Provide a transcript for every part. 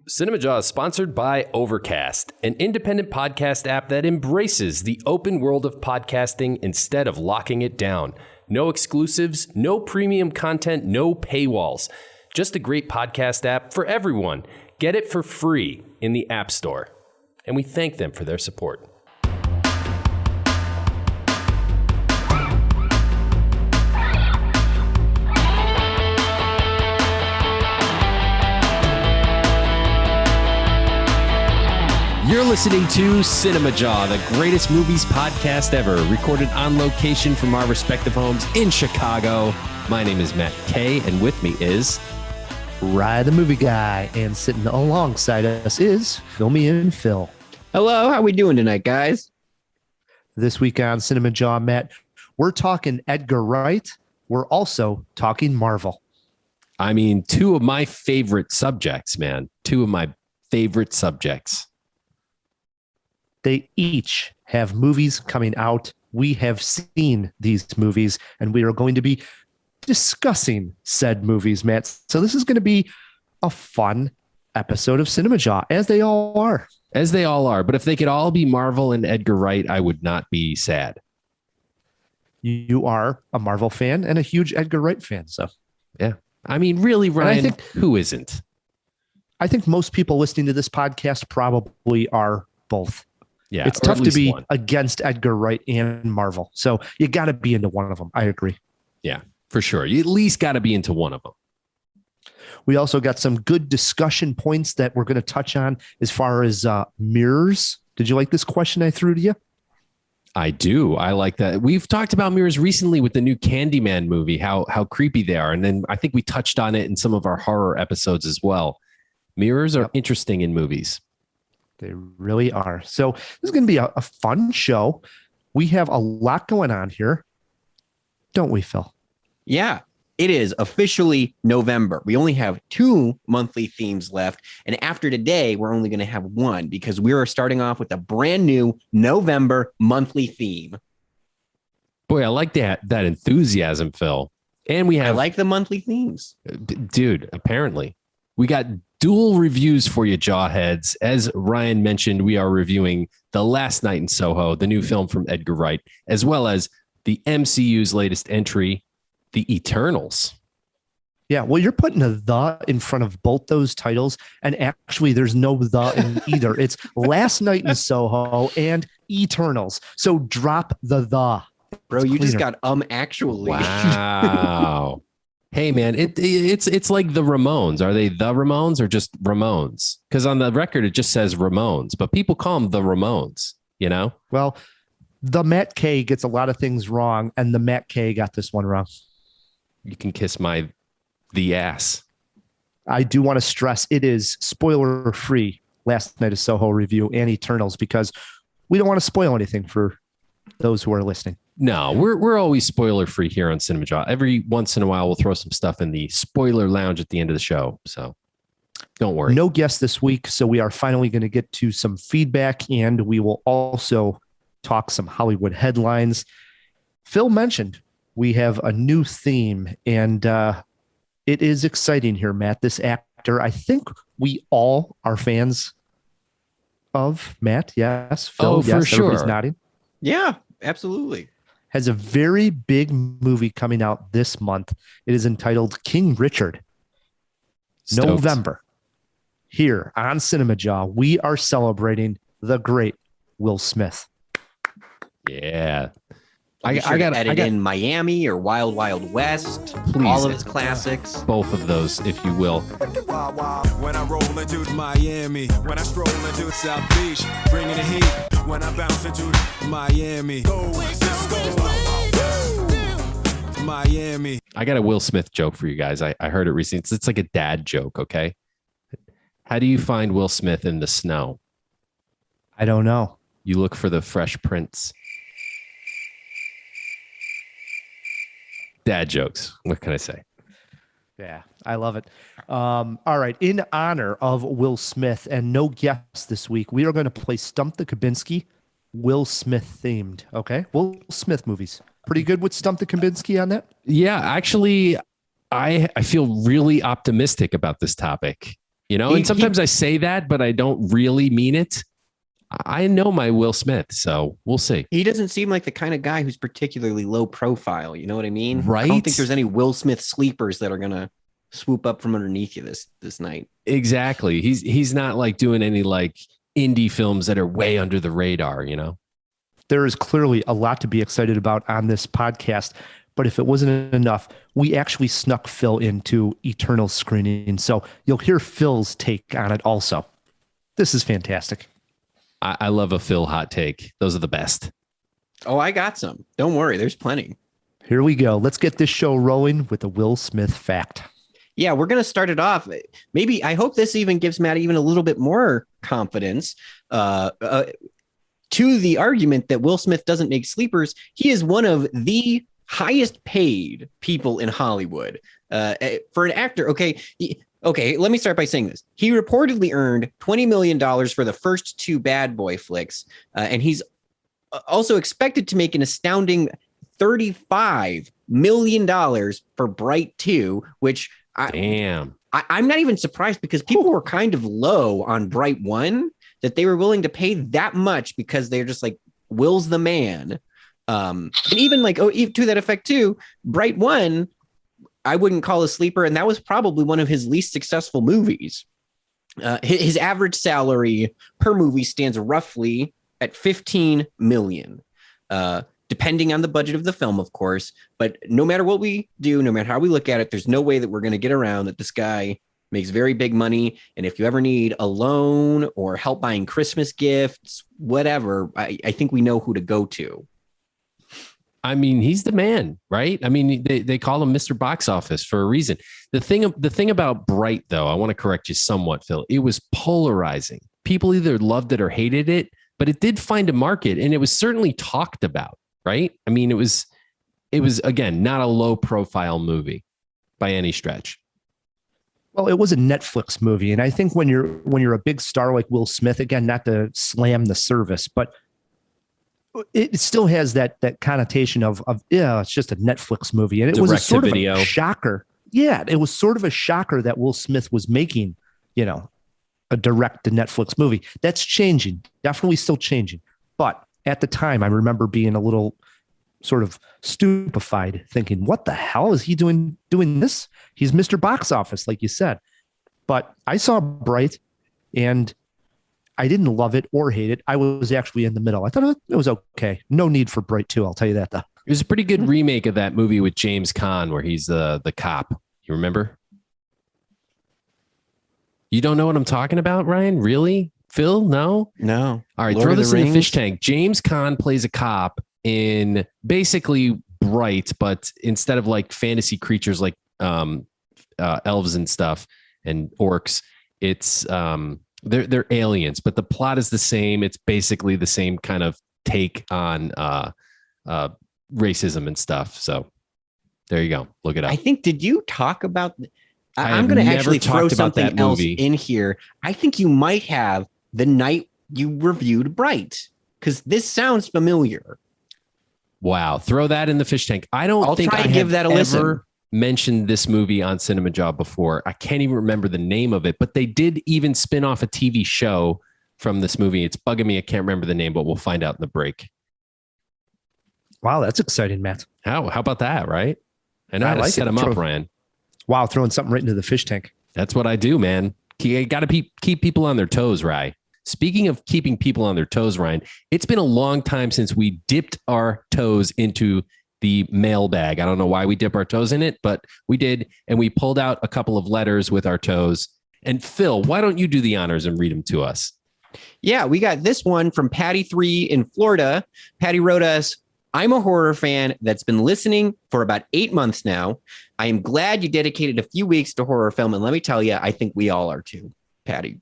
Cinemajaw is sponsored by Overcast, an independent podcast app that embraces the open world of podcasting instead of locking it down. No exclusives, no premium content, no paywalls. Just a great podcast app for everyone. Get it for free in the App Store. And we thank them for their support. You're listening to Cinemajaw, the greatest movies podcast ever, recorded on location from our respective homes in Chicago. My name is Matt K, and with me is Rye the Movie Guy, and sitting alongside us is Fill Me In Phil. Hello, how we doing tonight, guys? This week on Cinemajaw, Matt, we're talking Edgar Wright. We're also talking Marvel. I mean, two of my favorite subjects, man. Two of my favorite subjects. They each have movies coming out. We have seen these movies, and we are going to be discussing said movies, Matt. So this is going to be a fun episode of Cinemajaw, as they all are. As they all are. But if they could all be Marvel and Edgar Wright, I would not be sad. You are a Marvel fan and a huge Edgar Wright fan. So, yeah. I mean, really, Ryan, I think, who isn't? I think most people listening to this podcast probably are both. Yeah, it's tough to be one against Edgar Wright and Marvel. So you got to be into one of them. I agree. Yeah, for sure. You at least got to be into one of them. We also got some good discussion points that we're going to touch on as far as mirrors. Did you like this question I threw to you? I do. I like that. We've talked about mirrors recently with the new Candyman movie, how creepy they are. And then I think we touched on it in some of our horror episodes as well. Mirrors are interesting in movies. They really are. So this is going to be a fun show. We have a lot going on here. Don't we, Phil? Yeah, it is officially November. We only have 2 monthly themes left. And after today, we're only going to have one because we are starting off with a brand new November monthly theme. Boy, I like that enthusiasm, Phil. And we have... I like the monthly themes. Dude, apparently. We got dual reviews for you, Jawheads. As Ryan mentioned, we are reviewing The Last Night in Soho, the new film from Edgar Wright, as well as the MCU's latest entry, The Eternals. Yeah, well, you're putting a "the" in front of both those titles, and actually there's no "the" in either. It's Last Night in Soho and Eternals. So drop the "the." Bro, you just got actually. Wow. Hey, man, it's like the Ramones. Are they the Ramones or just Ramones? Because on the record, it just says Ramones, but people call them the Ramones, you know? Well, the Matt K gets a lot of things wrong, and the Matt K got this one wrong. You can kiss the ass. I do want to stress it is spoiler-free Last Night of Soho review and Eternals because we don't want to spoil anything for those who are listening. No, we're always spoiler free here on Cinemajaw. Every once in a while, we'll throw some stuff in the spoiler lounge at the end of the show. So don't worry. No guests this week. So we are finally going to get to some feedback, and we will also talk some Hollywood headlines. Phil mentioned we have a new theme, and it is exciting here, Matt. This actor, I think we all are fans of Matt. Yes. Phil, oh, yes, for sure. Everybody's nodding. Yeah, absolutely. Has a very big movie coming out this month. It is entitled King Richard. Stoked. November. Here on Cinemajaw, we are celebrating the great Will Smith. Yeah. I got in Miami or Wild Wild West. Please, all of its classics. Both of those, if you will. When I roll into Miami, when I stroll into South Beach, bringing the heat. When I bounce into Miami, Miami. I got a Will Smith joke for you guys. I heard it recently. It's like a dad joke, okay? How do you find Will Smith in the snow? I don't know. You look for the Fresh Prince. Dad jokes. What can I say? Yeah, I love it. All right. In honor of Will Smith and no guests this week, we are going to play Stump the Kubinski, Will Smith themed. Okay. Will Smith movies. Pretty good with Stump the Kubinski on that? Yeah, actually, I feel really optimistic about this topic. And sometimes I say that, but I don't really mean it. I know my Will Smith, so we'll see. He doesn't seem like the kind of guy who's particularly low profile. You know what I mean? Right. I don't think there's any Will Smith sleepers that are going to swoop up from underneath you this night. Exactly. He's not like doing any like indie films that are way under the radar, There is clearly a lot to be excited about on this podcast, but if it wasn't enough, we actually snuck Phil into Eternal screening. So you'll hear Phil's take on it also. This is fantastic. I love a Phil hot take. Those are the best. Oh, I got some. Don't worry. There's plenty. Here we go. Let's get this show rolling with a Will Smith fact. Yeah, we're going to start it off. Maybe I hope this even gives Matt even a little bit more confidence to the argument that Will Smith doesn't make sleepers. He is one of the highest paid people in Hollywood for an actor. Okay, let me start by saying this. He reportedly earned $20 million for the first 2 Bad Boy flicks, and he's also expected to make an astounding $35 million for Bright 2, which I'm not even surprised because people were kind of low on Bright 1 that they were willing to pay that much because they're just like, Will's the man. And even like, to that effect too, Bright 1, I wouldn't call a sleeper, and that was probably one of his least successful movies. His average salary per movie stands roughly at $15 million, depending on the budget of the film, of course. But no matter what we do, no matter how we look at it, there's no way that we're going to get around that this guy makes very big money. And if you ever need a loan or help buying Christmas gifts, whatever, I think we know who to go to. I mean, he's the man, right? I mean, they call him Mr. Box Office for a reason. The thing about Bright, though, I want to correct you somewhat, Phil. It was polarizing. People either loved it or hated it, but it did find a market, and it was certainly talked about, right? I mean, it was again not a low profile movie by any stretch. Well, it was a Netflix movie, and I think when you're a big star like Will Smith, again, not to slam the service, but it still has that connotation of it's just a Netflix movie, and it was a sort of a shocker. Yeah, it was sort of a shocker that Will Smith was making, a direct to Netflix movie. That's changing, definitely still changing. But at the time, I remember being a little sort of stupefied, thinking, "What the hell is he doing this? He's Mr. Box Office, like you said." But I saw Bright, and I didn't love it or hate it. I was actually in the middle. I thought it was okay. No need for Bright 2, I'll tell you that, though. It was a pretty good remake of that movie with James Caan where he's the cop. You remember? You don't know what I'm talking about, Ryan? Really? Phil? No? No. All right, throw this in the fish tank. James Caan plays a cop in basically Bright, but instead of like fantasy creatures like elves and stuff and orcs, it's they're aliens, but the plot is the same. It's basically the same kind of take on racism and stuff. So there you go. Look it up. I think, did you talk about, I'm going to actually throw something else in here. I think you might have the night you reviewed Bright, because this sounds familiar. Wow. Throw that in the fish tank. I'll think I give that a listen. Mentioned this movie on Cinemajaw before. I can't even remember the name of it, but they did even spin off a TV show from this movie. It's bugging me. I can't remember the name, but we'll find out in the break. Wow, that's exciting, Matt. How about that, right? I know how to set them up, Ryan. Wow, throwing something right into the fish tank. That's what I do, man. You got to keep people on their toes, Ryan. Speaking of keeping people on their toes, Ryan, it's been a long time since we dipped our toes into the mailbag. I don't know why we dip our toes in it, but we did. And we pulled out a couple of letters with our toes. And Phil, why don't you do the honors and read them to us? Yeah, we got this one from Patty3 in Florida. Patty wrote us, "I'm a horror fan that's been listening for about 8 months now. I am glad you dedicated a few weeks to horror film. And let me tell you, I think we all are too, Patty.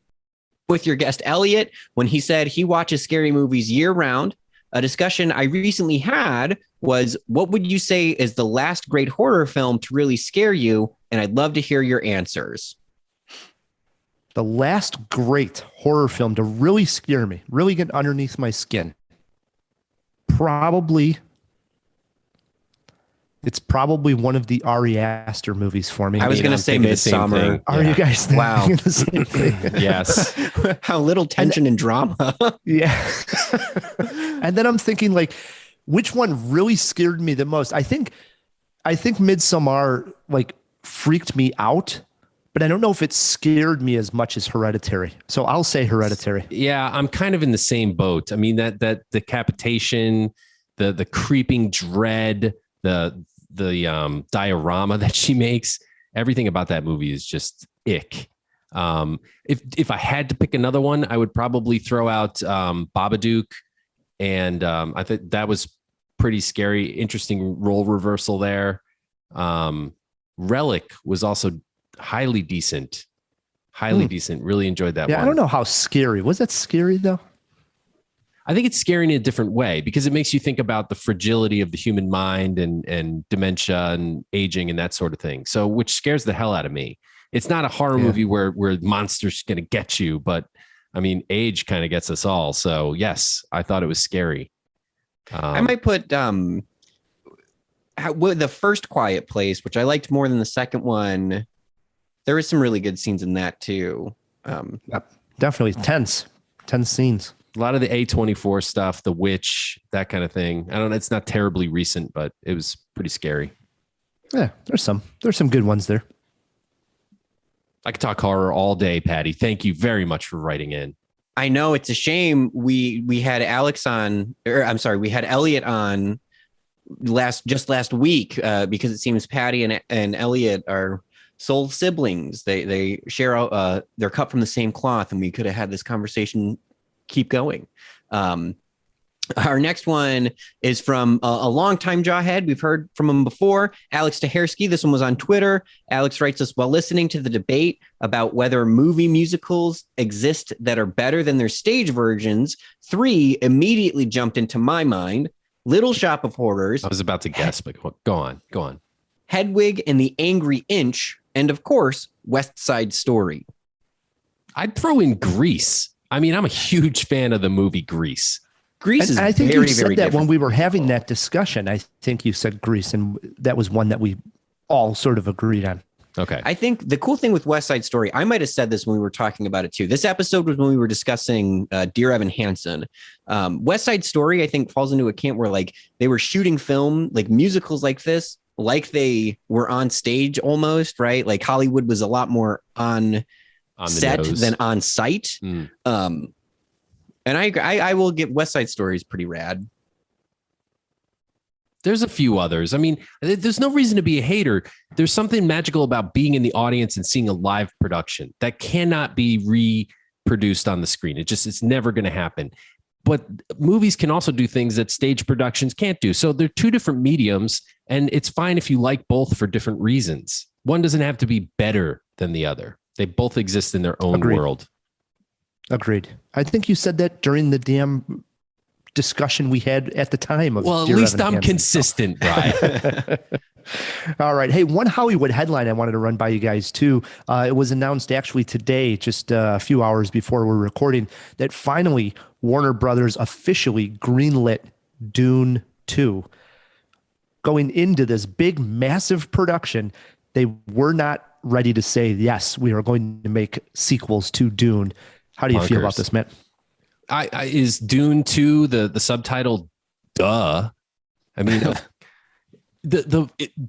With your guest, Elliot, when he said he watches scary movies year round, a discussion I recently had was, what would you say is the last great horror film to really scare you? And I'd love to hear your answers." The last great horror film to really scare me, really get underneath my skin. Probably It's probably one of the Ari Aster movies for me. I was going to say Midsummer. Are you guys thinking Wow. the same thing? Yes. How little tension and drama. Yeah. And then I'm thinking, like, which one really scared me the most? I think Midsommar like freaked me out, but I don't know if it scared me as much as Hereditary. So I'll say Hereditary. Yeah, I'm kind of in the same boat. I mean, that decapitation, the creeping dread, the diorama that she makes, everything about that movie is just ick. If I had to pick another one, I would probably throw out Babadook, and I think that was pretty scary. Interesting role reversal there. Relic was also highly decent. Really enjoyed that one. I don't know how scary. Was that scary though? I think it's scary in a different way because it makes you think about the fragility of the human mind and dementia and aging and that sort of thing. So, which scares the hell out of me. It's not a horror movie where monsters going to get you, but I mean, age kind of gets us all. So yes, I thought it was scary. I might put the first Quiet Place, which I liked more than the second one. There is some really good scenes in that too. Yep, definitely tense scenes. A lot of the A24 stuff, The Witch, that kind of thing. I don't know. It's not terribly recent, but it was pretty scary. Yeah, there's some good ones there. I could talk horror all day, Patty. Thank you very much for writing in. I know it's a shame we had Alex on, or I'm sorry, we had Elliot on last week because it seems Patty and Elliot are soul siblings. They share they're cut from the same cloth, and we could have had this conversation keep going. Our next one is from a longtime jawhead. We've heard from him before, Alex Tahersky. This one was on Twitter. Alex writes us, while listening to the debate about whether movie musicals exist that are better than their stage versions, 3 immediately jumped into my mind. Little Shop of Horrors. I was about to guess, but go on. Hedwig and the Angry Inch, and of course, West Side Story. I'd throw in Grease. I mean, I'm a huge fan of the movie Grease. Grease is I think very, you said very that different. when we were having that discussion. I think you said Grease, and that was one that we all sort of agreed on. Okay. I think the cool thing with West Side Story, I might have said this when we were talking about it too. This episode was when we were discussing Dear Evan Hansen. West Side Story, I think, falls into a camp where like they were shooting film, like musicals like this, like they were on stage almost, right? Like Hollywood was a lot more on set than on site. And I will get West Side Story is pretty rad. There's a few others. I mean, there's no reason to be a hater. There's something magical about being in the audience and seeing a live production that cannot be reproduced on the screen. It's never going to happen. But movies can also do things that stage productions can't do. So they're two different mediums, and it's fine if you like both for different reasons. One doesn't have to be better than the other. They both exist in their own world. Agreed. I think you said that during the damn discussion we had at the time of. Well, at Dear least Evan I'm Hansen. consistent, Brian. All right. Hey, one Hollywood headline I wanted to run by you guys too. It was announced actually today, just a few hours before we're recording, that finally Warner Brothers officially greenlit Dune 2. Going into this big, massive production, they were not ready to say, yes, we are going to make sequels to Dune. How do you feel about this, Matt? Is Dune 2 the subtitle? Duh. I mean,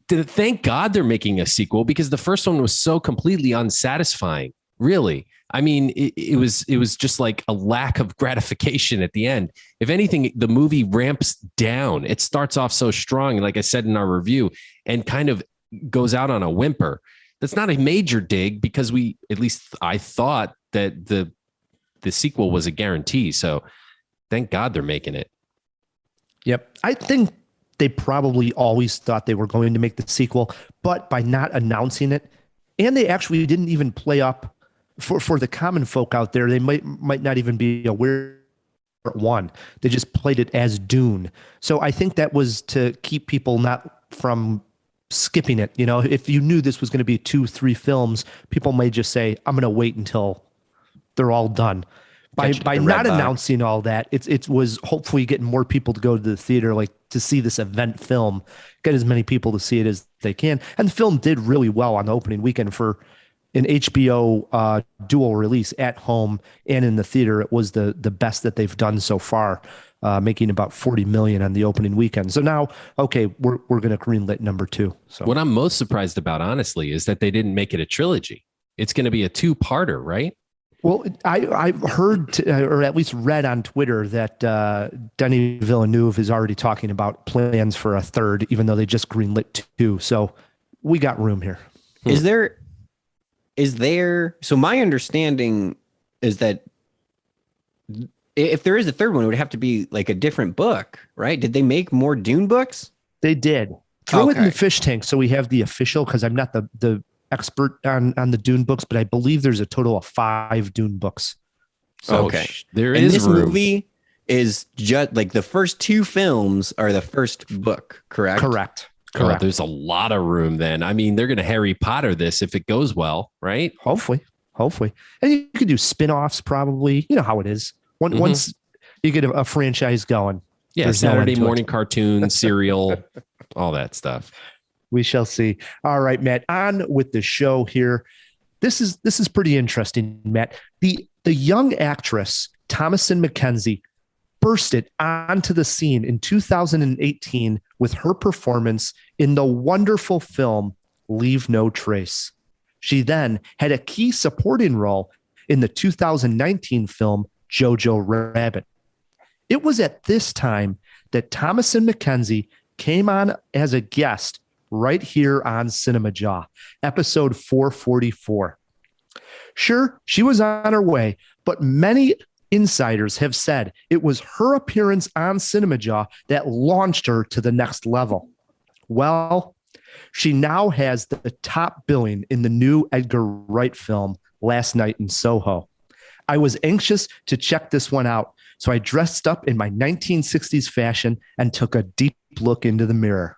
thank God they're making a sequel, because the first one was so completely unsatisfying. Really, I mean, it was just like a lack of gratification at the end. If anything, the movie ramps down. It starts off so strong, like I said in our review, and kind of goes out on a whimper. That's not a major dig, because at least I thought that the sequel was a guarantee. So thank God they're making it. Yep. I think they probably always thought they were going to make the sequel, but by not announcing it, and they actually didn't even play up for the common folk out there, they might not even be aware of one. They just played it as Dune. So I think that was to keep people not from skipping it. You know, if you knew this was going to be 2-3 films, people may just say, I'm going to wait until they're all done. by catch it in not Redbox. announcing all that, it was hopefully getting more people to go to the theater, like to see this event film, get as many people to see it as they can. And the film did really well on the opening weekend for an HBO dual release at home and in the theater. It was the best that they've done so far, making about 40 million on the opening weekend. So now, okay, we're going to greenlit number 2. So What I'm most surprised about, honestly, is that they didn't make it a trilogy. It's going to be a 2-parter, right? Well, I've heard, or at least read on Twitter, that Denis Villeneuve is already talking about plans for a 3rd, even though they just greenlit 2. So we got room here. Is there, so my understanding is that if there is a 3rd one, it would have to be like a different book, right? Did they make more Dune books? They did. Throw it in Okay. the fish tank so we have the official, because I'm not the expert on the Dune books, but I believe there's a total of 5 Dune books. So Okay. there And is this room. movie is just like the first 2 films are the first book, correct? Correct. Oh, Correct. there's a lot of room then. I mean, they're going to Harry Potter this if it goes well, right? Hopefully. And you could do spin-offs probably. You know how it is. Once you get a franchise going. Yeah, there's no Saturday end to it. morning cartoon, serial, all that stuff. We shall see. All right, Matt, on with the show here. This is pretty interesting, Matt. The young actress, Thomasin McKenzie, bursted onto the scene in 2018 with her performance in the wonderful film Leave No Trace. She then had a key supporting role in the 2019 film Jojo Rabbit. It was at this time that Thomasin McKenzie came on as a guest right here on Cinemajaw, episode 444. Sure, she was on her way, but many insiders have said it was her appearance on Cinemajaw that launched her to the next level. Well, she now has the top billing in the new Edgar Wright film, Last Night in Soho. I was anxious to check this one out, so I dressed up in my 1960s fashion and took a deep look into the mirror.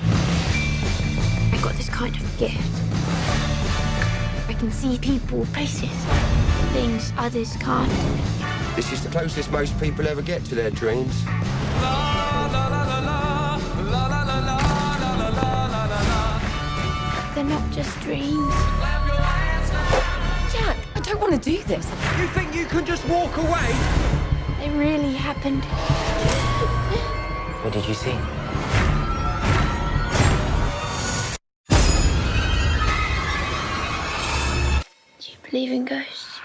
I got this kind of gift. I can see people, places, things others can't. This is the closest most people ever get to their dreams. They're not just dreams. Jack, I don't want to do this. You think you can just walk away? They really happened. What did you see? Do you believe in ghosts?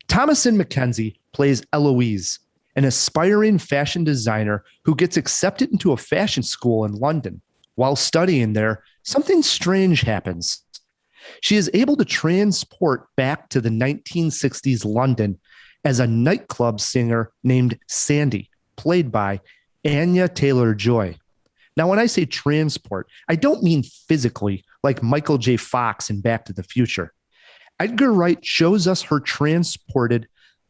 Thomasin McKenzie plays Eloise, an aspiring fashion designer who gets accepted into a fashion school in London. While studying there, something strange happens. She is able to transport back to the 1960s London as a nightclub singer named Sandy, played by Anya Taylor-Joy. Now, when I say transport, I don't mean physically, like Michael J. Fox in Back to the Future. Edgar Wright shows us her transported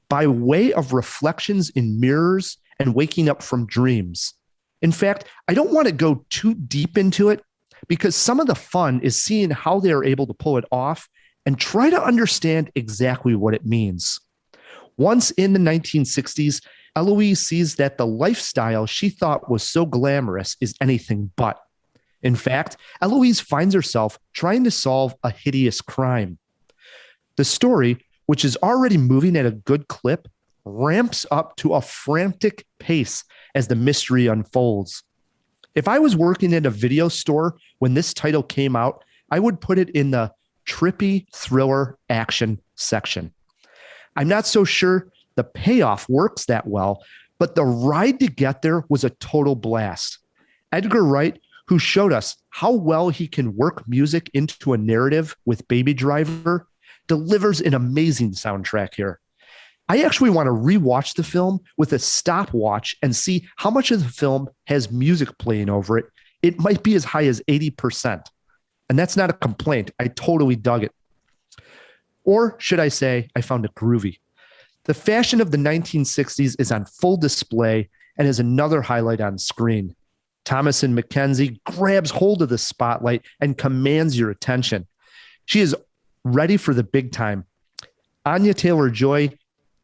by way of reflections in mirrors and waking up from dreams. In fact, I don't want to go too deep into it because some of the fun is seeing how they are able to pull it off and try to understand exactly what it means. Once in the 1960s, Eloise sees that the lifestyle she thought was so glamorous is anything but. In fact, Eloise finds herself trying to solve a hideous crime. The story, which is already moving at a good clip, ramps up to a frantic pace as the mystery unfolds. If I was working at a video store when this title came out, I would put it in the trippy thriller action section. I'm not so sure the payoff works that well, but the ride to get there was a total blast. Edgar Wright, who showed us how well he can work music into a narrative with Baby Driver, delivers an amazing soundtrack here. I actually want to rewatch the film with a stopwatch and see how much of the film has music playing over it. It might be as high as 80%. And that's not a complaint. I totally dug it. Or should I say, I found it groovy. The fashion of the 1960s is on full display and is another highlight on screen. Thomasin McKenzie grabs hold of the spotlight and commands your attention. She is ready for the big time. Anya Taylor-Joy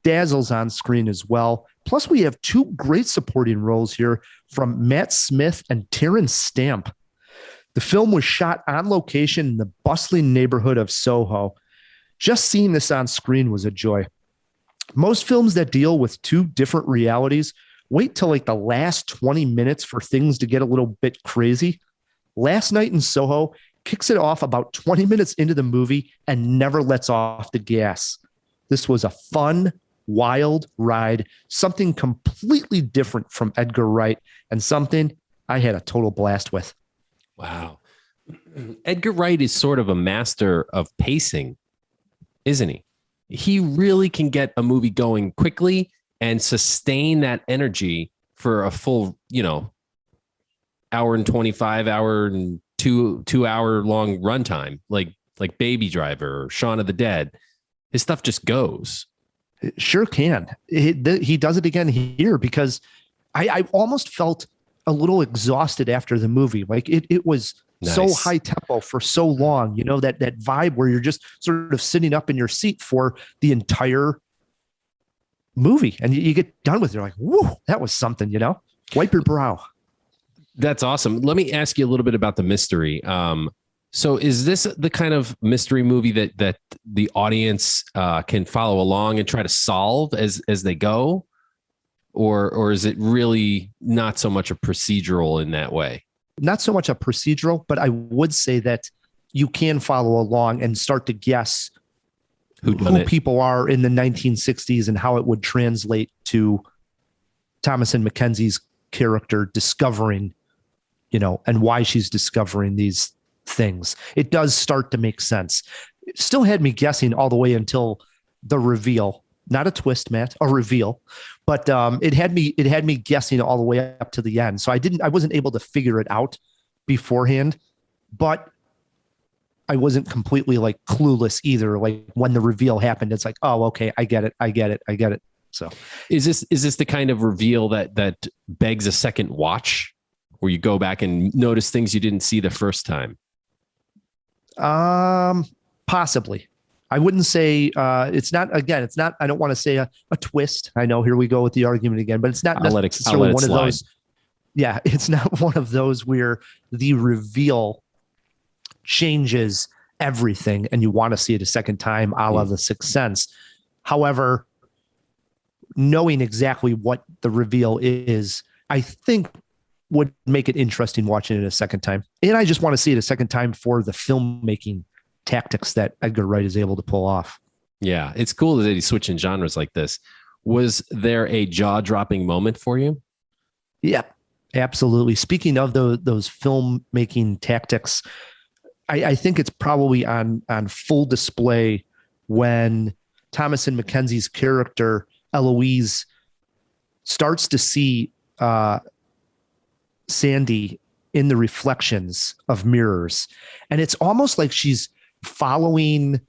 dazzles on screen as well. Plus, we have two great supporting roles here from Matt Smith and Terrence Stamp. The film was shot on location in the bustling neighborhood of Soho. Just seeing this on screen was a joy. Most films that deal with two different realities wait till like the last 20 minutes for things to get a little bit crazy. Last Night in Soho kicks it off about 20 minutes into the movie and never lets off the gas. This was a fun, wild ride, something completely different from Edgar Wright, and something I had a total blast with. Wow. Edgar Wright is sort of a master of pacing, isn't he? He really can get a movie going quickly and sustain that energy for a full, hour and 25, hour and two hour long runtime, like Baby Driver or Shaun of the Dead. His stuff just goes. It sure can. He does it again here because I almost felt a little exhausted after the movie. Like it was nice. So high tempo for so long, that vibe where you're just sort of sitting up in your seat for the entire movie. And you get done with it. You're like, whoa, that was something, wipe your brow. That's awesome. Let me ask you a little bit about the mystery. So is this the kind of mystery movie that the audience can follow along and try to solve as they go? Or is it really not so much a procedural in that way? Not so much a procedural, but I would say that you can follow along and start to guess who people are in the 1960s and how it would translate to Thomasin McKenzie's character discovering, and why she's discovering these things. It does start to make sense. It still had me guessing all the way until the reveal. Not a twist, Matt, a reveal, but it had me guessing all the way up to the end. So I wasn't able to figure it out beforehand, but I wasn't completely like clueless either. Like when the reveal happened, it's like, oh, okay, I get it. So is this the kind of reveal that begs a second watch, where you go back and notice things you didn't see the first time? Possibly. I wouldn't say it's not. I don't want to say a twist. I know, here we go with the argument again, but it's not necessarily one of those. Yeah, it's not one of those where the reveal changes everything and you want to see it a second time, a la The Sixth Sense. However, knowing exactly what the reveal is, I think would make it interesting watching it a second time. And I just want to see it a second time for the filmmaking tactics that Edgar Wright is able to pull off. Yeah, it's cool that he's switching genres like this. Was there a jaw-dropping moment for you? Yeah, absolutely. Speaking of those filmmaking tactics, I think it's probably on full display when Thomasin McKenzie's character, Eloise, starts to see Sandy in the reflections of mirrors. And it's almost like she's following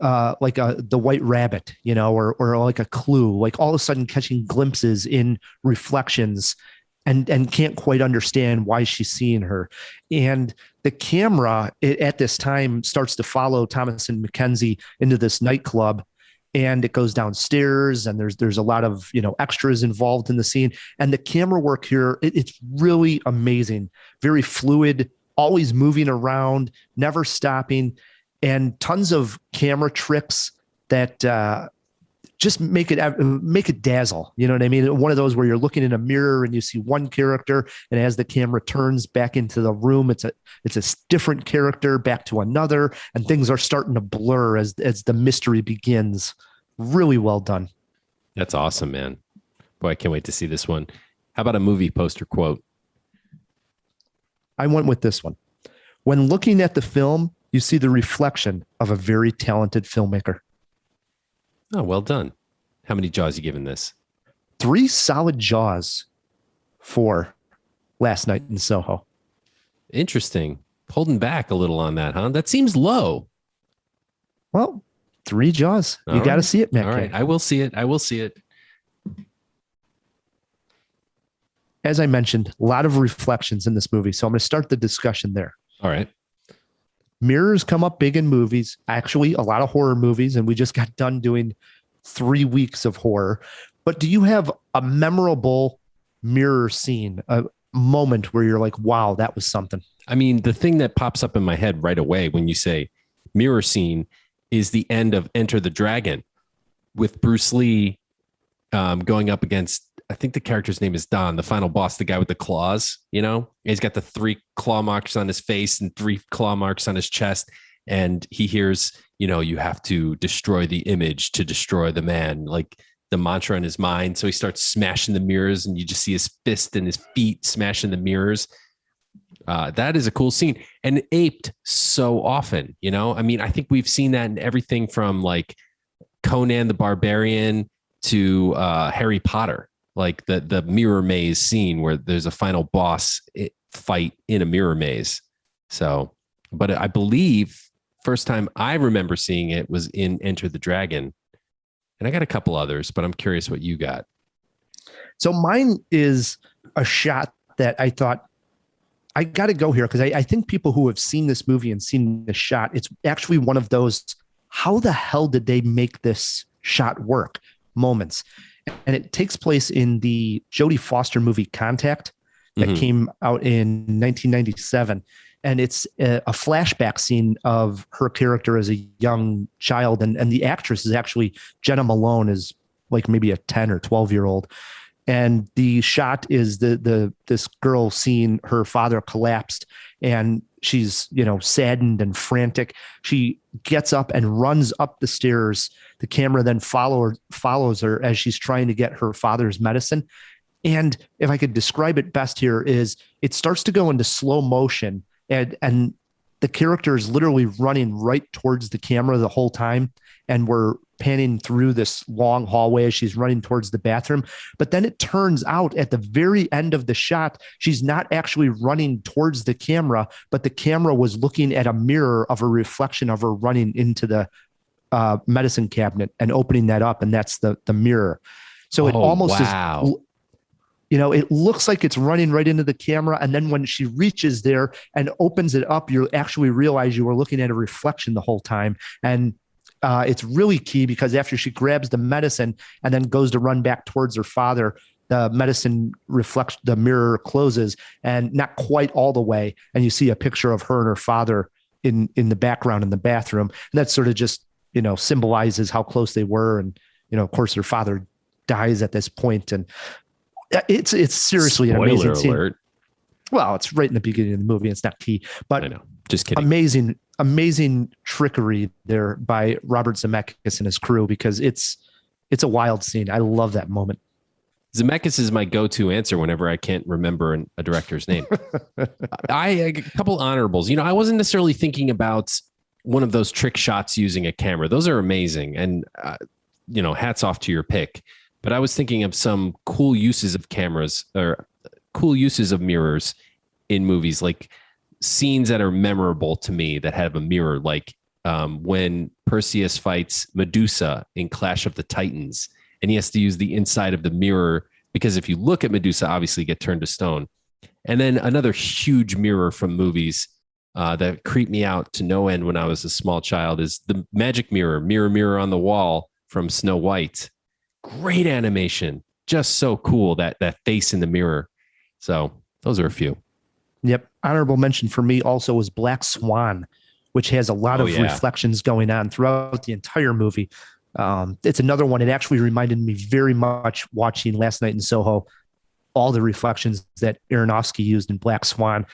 the White Rabbit, or like a clue, like all of a sudden catching glimpses in reflections and can't quite understand why she's seeing her. And the camera at this time starts to follow Thomasin McKenzie into this nightclub, and it goes downstairs, and there's a lot of, extras involved in the scene. And the camera work here, it's really amazing, very fluid, always moving around, never stopping, and tons of camera tricks that just make it dazzle. You know what I mean? One of those where you're looking in a mirror and you see one character, and as the camera turns back into the room, it's a different character back to another, and things are starting to blur as the mystery begins. Really well done. That's awesome, man. Boy, I can't wait to see this one. How about a movie poster quote? I went with this one. When looking at the film, you see the reflection of a very talented filmmaker. Oh, well done. How many jaws you giving this? 3 solid jaws for Last Night in Soho. Interesting. Holding back a little on that, huh? That seems low. Well, 3 jaws. You got to see it, Matt. All right. I will see it. As I mentioned, a lot of reflections in this movie. So I'm going to start the discussion there. All right. mirrors come up big in movies, actually a lot of horror movies, and we just got done doing 3 weeks of horror. But do you have a memorable mirror scene, a moment where you're like, wow, that was something? I mean, the thing that pops up in my head right away when you say mirror scene is the end of Enter the Dragon with Bruce Lee going up against, I think the character's name is Don, the final boss, the guy with the claws, you know, he's got the 3 claw marks on his face and 3 claw marks on his chest. And he hears, you know, you have to destroy the image to destroy the man, like the mantra in his mind. So he starts smashing the mirrors and you just see his fist and his feet smashing the mirrors. That is a cool scene and aped so often, you know, I mean, I think we've seen that in everything from like Conan the Barbarian to Harry Potter, like the mirror maze scene where there's a final boss fight in a mirror maze. So, but I believe first time I remember seeing it was in Enter the Dragon. And I got a couple others, but I'm curious what you got. So mine is a shot that I thought, I got to go here because I think people who have seen this movie and seen this shot, it's actually one of those, how the hell did they make this shot work moments? And it takes place in the Jodie Foster movie Contact that came out in 1997. And it's a flashback scene of her character as a young child. And the actress is actually Jenna Malone, is like maybe a 10 or 12-year-old. And the shot is this girl seeing her father collapsed, and she's, you know, saddened and frantic. She gets up and runs up the stairs. The camera then follows her as she's trying to get her father's medicine. And if I could describe it best here, is it starts to go into slow motion, and the character is literally running right towards the camera the whole time. And we're panning through this long hallway as she's running towards the bathroom. But then it turns out at the very end of the shot, she's not actually running towards the camera, but the camera was looking at a mirror of a reflection of her running into the medicine cabinet and opening that up. And that's the mirror. So it almost is, you know, it looks like it's running right into the camera. And then when she reaches there and opens it up, you actually realize you were looking at a reflection the whole time. And it's really key because after she grabs the medicine and then goes to run back towards her father, the medicine reflects, the mirror closes and not quite all the way. And you see a picture of her and her father in the background in the bathroom. And that sort of just, you know, symbolizes how close they were. And, you know, of course, her father dies at this point. And it's seriously an amazing scene. Well, it's right in the beginning of the movie. It's not key, but I know. Just kidding. Amazing trickery there by Robert Zemeckis and his crew, because it's a wild scene. I love that moment. Zemeckis is my go-to answer whenever I can't remember a director's name. A couple honorables. You know, I wasn't necessarily thinking about one of those trick shots using a camera. Those are amazing. And, you know, hats off to your pick. But I was thinking of some cool uses of cameras or cool uses of mirrors in movies, like scenes that are memorable to me that have a mirror, like when Perseus fights Medusa in Clash of the Titans, and he has to use the inside of the mirror because if you look at Medusa, obviously you get turned to stone. And then another huge mirror from movies that creeped me out to no end when I was a small child is the magic mirror, Mirror, Mirror on the Wall from Snow White. Great animation. Just so cool, that face in the mirror. So those are a few. Yep. Honorable mention for me also was Black Swan, which has a lot of reflections going on throughout the entire movie. It's another one. It actually reminded me very much watching Last Night in Soho, all the reflections that Aronofsky used in Black Swan.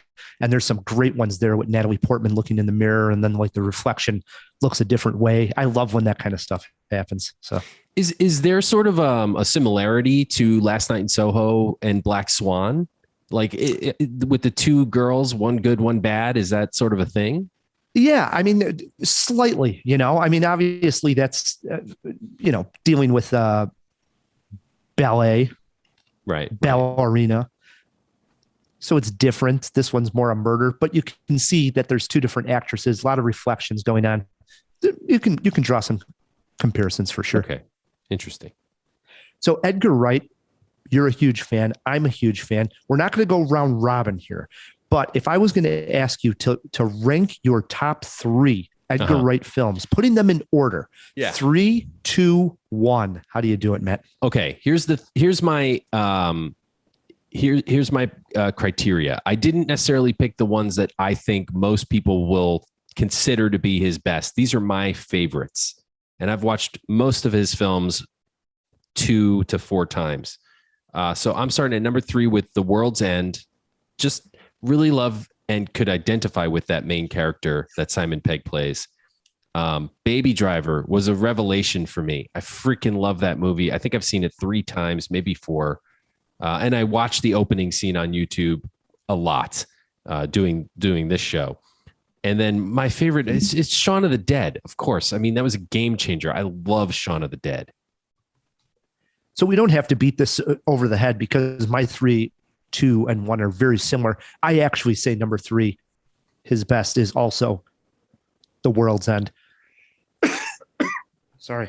And there's some great ones there with Natalie Portman looking in the mirror and then like the reflection looks a different way. I love when that kind of stuff happens. So is there sort of a similarity to Last Night in Soho and Black Swan? Like with the two girls, one good, one bad, is that sort of a thing? Yeah, I mean, slightly, you know, I mean, obviously that's, you know, dealing with ballet, right? Ballerina. So it's different. This one's more a murder, but you can see that there's two different actresses, a lot of reflections going on. You can draw some comparisons for sure. Okay. Interesting. So Edgar Wright, you're a huge fan. I'm a huge fan. We're not going to go round robin here, But if I was going to ask you to rank your top 3 Edgar Wright films, putting them in order, 3, 2, 1, how do you do it, Matt? Okay, here's my criteria. I didn't necessarily pick the ones that I think most people will consider to be his best. These are my favorites, and I've watched most of his films 2 to 4 times. So I'm starting at number 3 with The World's End. Just really love and could identify with that main character that Simon Pegg plays. Baby Driver was a revelation for me. I freaking love that movie. I think I've seen it 3 times, maybe 4. And I watched the opening scene on YouTube a lot doing this show. And then my favorite is Shaun of the Dead, of course. I mean, that was a game changer. I love Shaun of the Dead. So we don't have to beat this over the head because my 3, 2, and 1 are very similar. I actually say number 3, his best, is also The World's End. Sorry.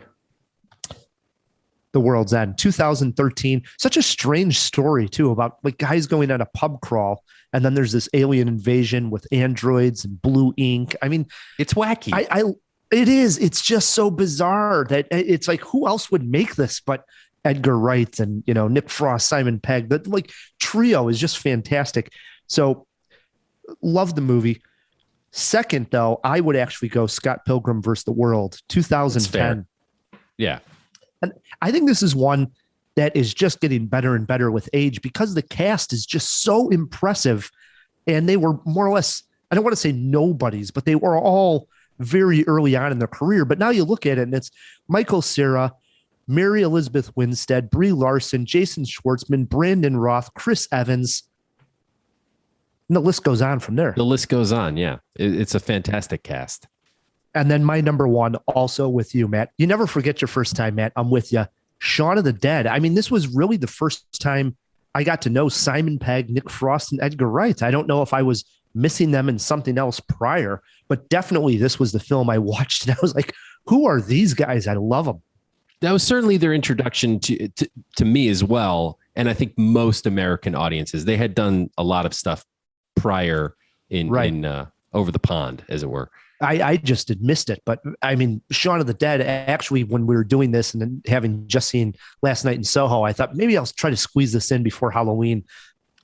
The World's End, 2013. Such a strange story too, about like guys going on a pub crawl, and then there's this alien invasion with androids and blue ink. I mean, it's wacky. It is. It's just so bizarre that it's like, who else would make this but Edgar Wright and, Nick Frost, Simon Pegg? That like trio is just fantastic. So love the movie. Second, though, I would actually go Scott Pilgrim versus the World, 2010. Yeah. And I think this is one that is just getting better and better with age because the cast is just so impressive. And they were more or less, I don't want to say nobodies, but they were all very early on in their career. But now you look at it and it's Michael Cera, Mary Elizabeth Winstead, Brie Larson, Jason Schwartzman, Brandon Roth, Chris Evans. And the list goes on from there. The list goes on. Yeah. It's a fantastic cast. And then my number 1, also with you, Matt. You never forget your first time, Matt. I'm with you. Shaun of the Dead. I mean, this was really the first time I got to know Simon Pegg, Nick Frost, and Edgar Wright. I don't know if I was missing them in something else prior, but definitely this was the film I watched. And I was like, who are these guys? I love them. That was certainly their introduction to me as well. And I think most American audiences, they had done a lot of stuff prior in over the pond, as it were. I just had missed it. But I mean, Shaun of the Dead, actually, when we were doing this and then having just seen Last Night in Soho, I thought maybe I'll try to squeeze this in before Halloween.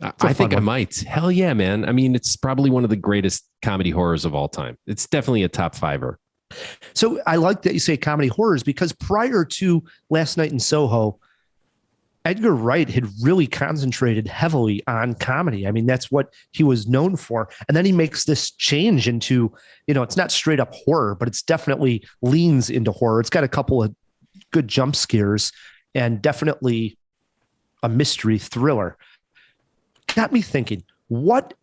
I think I might. Hell yeah, man. I mean, it's probably one of the greatest comedy horrors of all time. It's definitely a top 5er. So I like that you say comedy horrors because prior to Last Night in Soho, Edgar Wright had really concentrated heavily on comedy. I mean, that's what he was known for. And then he makes this change into, it's not straight up horror, but it's definitely leans into horror. It's got a couple of good jump scares and definitely a mystery thriller. Got me thinking, what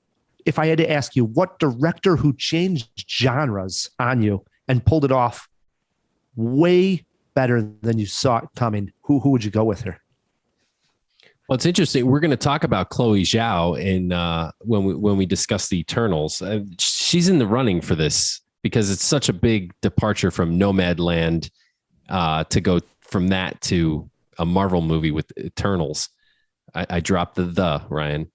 if I had to ask you, what director who changed genres on you and pulled it off way better than you saw it coming? Who would you go with here? Well, it's interesting. We're going to talk about Chloe Zhao in when we discuss the Eternals. She's in the running for this because it's such a big departure from Nomadland to go from that to a Marvel movie with Eternals. I dropped the Ryan,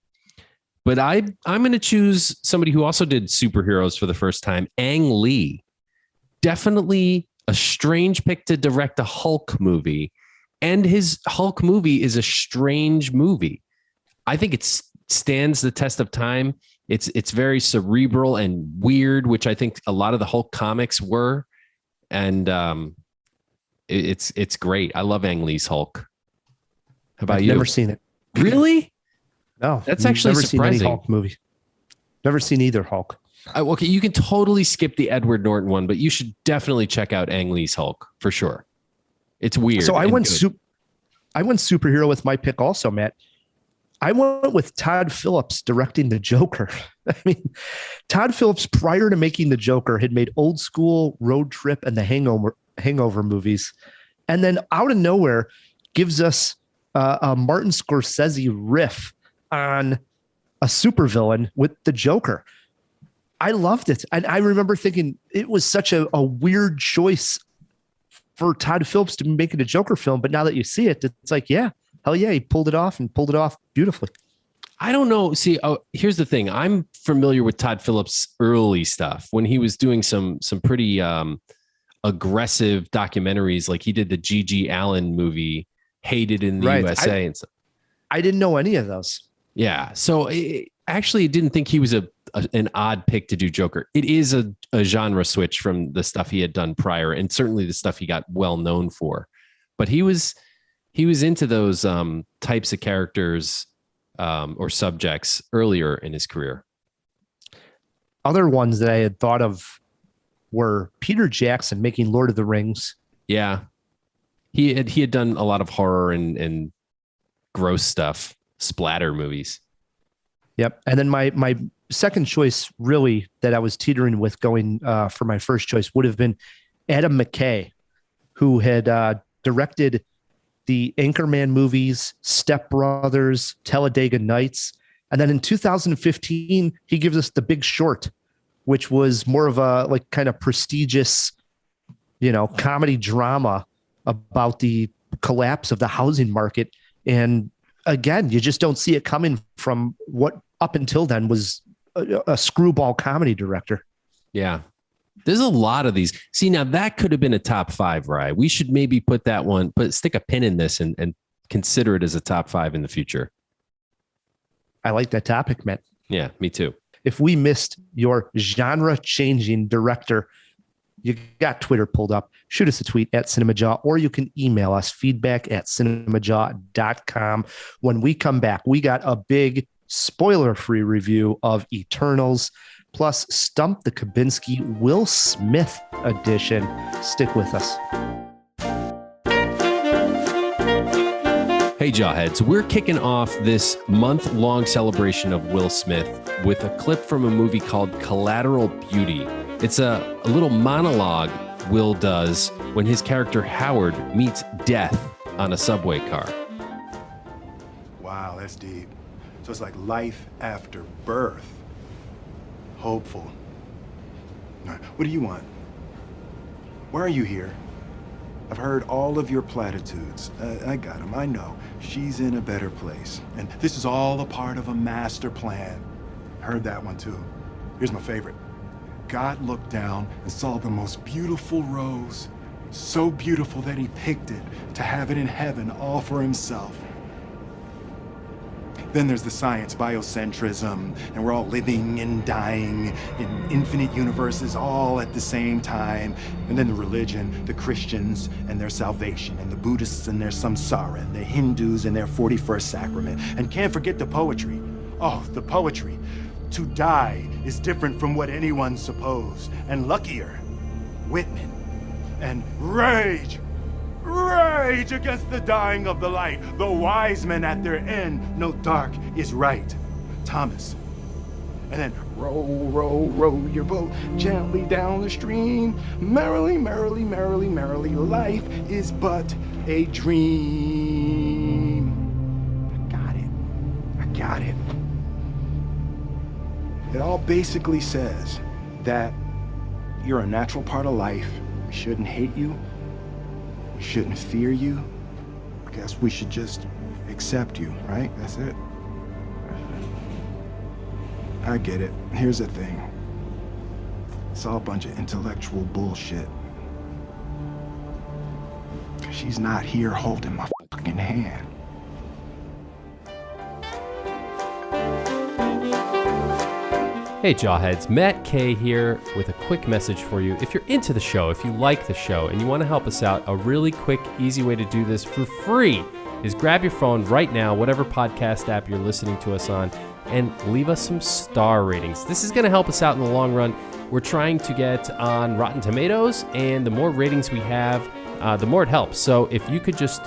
but I'm going to choose somebody who also did superheroes for the first time. Ang Lee, definitely a strange pick to direct a Hulk movie. And his Hulk movie is a strange movie. I think it stands the test of time. It's very cerebral and weird, which I think a lot of the Hulk comics were. And it's great. I love Ang Lee's Hulk. How about you? Never seen it. Really? No, that's actually never surprising. Seen any Hulk movie. Never seen either Hulk. Okay, you can totally skip the Edward Norton one, but you should definitely check out Ang Lee's Hulk for sure. It's weird. So I went superhero with my pick also, Matt. I went with Todd Phillips directing the Joker. I mean, Todd Phillips, prior to making the Joker, had made Old School, Road Trip, and the Hangover movies. And then out of nowhere gives us a Martin Scorsese riff on a supervillain with the Joker. I loved it. And I remember thinking it was such a weird choice for Todd Phillips to be making a Joker film. But now that you see it, it's like, yeah, hell yeah, he pulled it off and pulled it off beautifully. I don't know. See, here's the thing. I'm familiar with Todd Phillips' early stuff when he was doing some pretty aggressive documentaries. Like he did the G.G. Allen movie, Hated in the USA. And stuff. I didn't know any of those. Yeah. So actually, I didn't think he was an odd pick to do Joker. It is a genre switch from the stuff he had done prior, and certainly the stuff he got well known for. But he was into those types of characters or subjects earlier in his career. Other ones that I had thought of were Peter Jackson making Lord of the Rings. Yeah, he had done a lot of horror and gross stuff, splatter movies. Yep. And then my second choice, really, that I was teetering with going for my first choice would have been Adam McKay, who had directed the Anchorman movies, Step Brothers, Talladega Nights. And then in 2015, he gives us The Big Short, which was more of a like kind of prestigious, comedy drama about the collapse of the housing market. And again, you just don't see it coming from what up until then was a screwball comedy director. Yeah. There's a lot of these. See, now that could have been a top 5, right? We should maybe put that one, stick a pin in this and consider it as a top 5 in the future. I like that topic, man. Yeah, me too. If we missed your genre changing director, you got Twitter pulled up. Shoot us a tweet at Cinemajaw, or you can email us feedback@cinemajaw.com. When we come back, we got a big spoiler-free review of Eternals, plus Stump the Kubinski Will Smith edition. Stick with us. Hey, Jawheads, we're kicking off this month-long celebration of Will Smith with a clip from a movie called Collateral Beauty. It's a little monologue Will does when his character Howard meets death on a subway car. Wow, that's deep. So it's like life after birth. Hopeful. All right, what do you want? Why are you here? I've heard all of your platitudes. I got them, I know. She's in a better place. And this is all a part of a master plan. Heard that one too. Here's my favorite. God looked down and saw the most beautiful rose. So beautiful that he picked it to have it in heaven all for himself. Then there's the science, biocentrism, and we're all living and dying in infinite universes all at the same time. And then the religion, the Christians and their salvation, and the Buddhists and their samsara, and the Hindus and their 41st sacrament. And can't forget the poetry. Oh, the poetry. To die is different from what anyone supposed, and luckier. Whitman. And rage. Rage against the dying of the light. The wise men at their end know dark is right. Thomas. And then row, row, row your boat gently down the stream. Merrily, merrily, merrily, merrily, life is but a dream. I got it. It all basically says that you're a natural part of life. We shouldn't hate you. We shouldn't fear you. I guess we should just accept you, right? That's it. I get it. Here's the thing. It's all a bunch of intellectual bullshit. She's not here holding my fucking hand. Hey Jawheads, Matt K here with a quick message for you. If you're into the show, if you like the show, and you want to help us out, a really quick, easy way to do this for free is grab your phone right now, whatever podcast app you're listening to us on, and leave us some star ratings. This is going to help us out in the long run. We're trying to get on Rotten Tomatoes, and the more ratings we have, the more it helps. So if you could just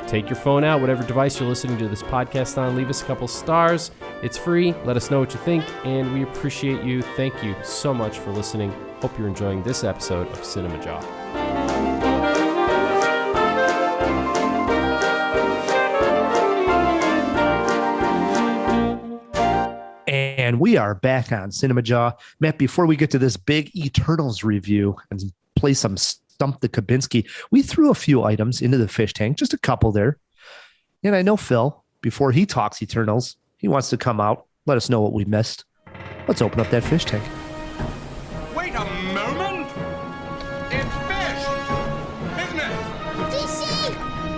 take your phone out, whatever device you're listening to this podcast on, leave us a couple stars. It's free. Let us know what you think, and we appreciate you. Thank you so much for listening. Hope you're enjoying this episode of Cinemajaw. And we are back on Cinemajaw. Matt, before we get to this big Eternals review and play some Stump the Kubinski, we threw a few items into the fish tank, just a couple there. And I know Phil, before he talks Eternals, He wants to come out, let us know what we missed. Let's open up that fish tank. Wait a moment! It's fish! Isn't it? DC!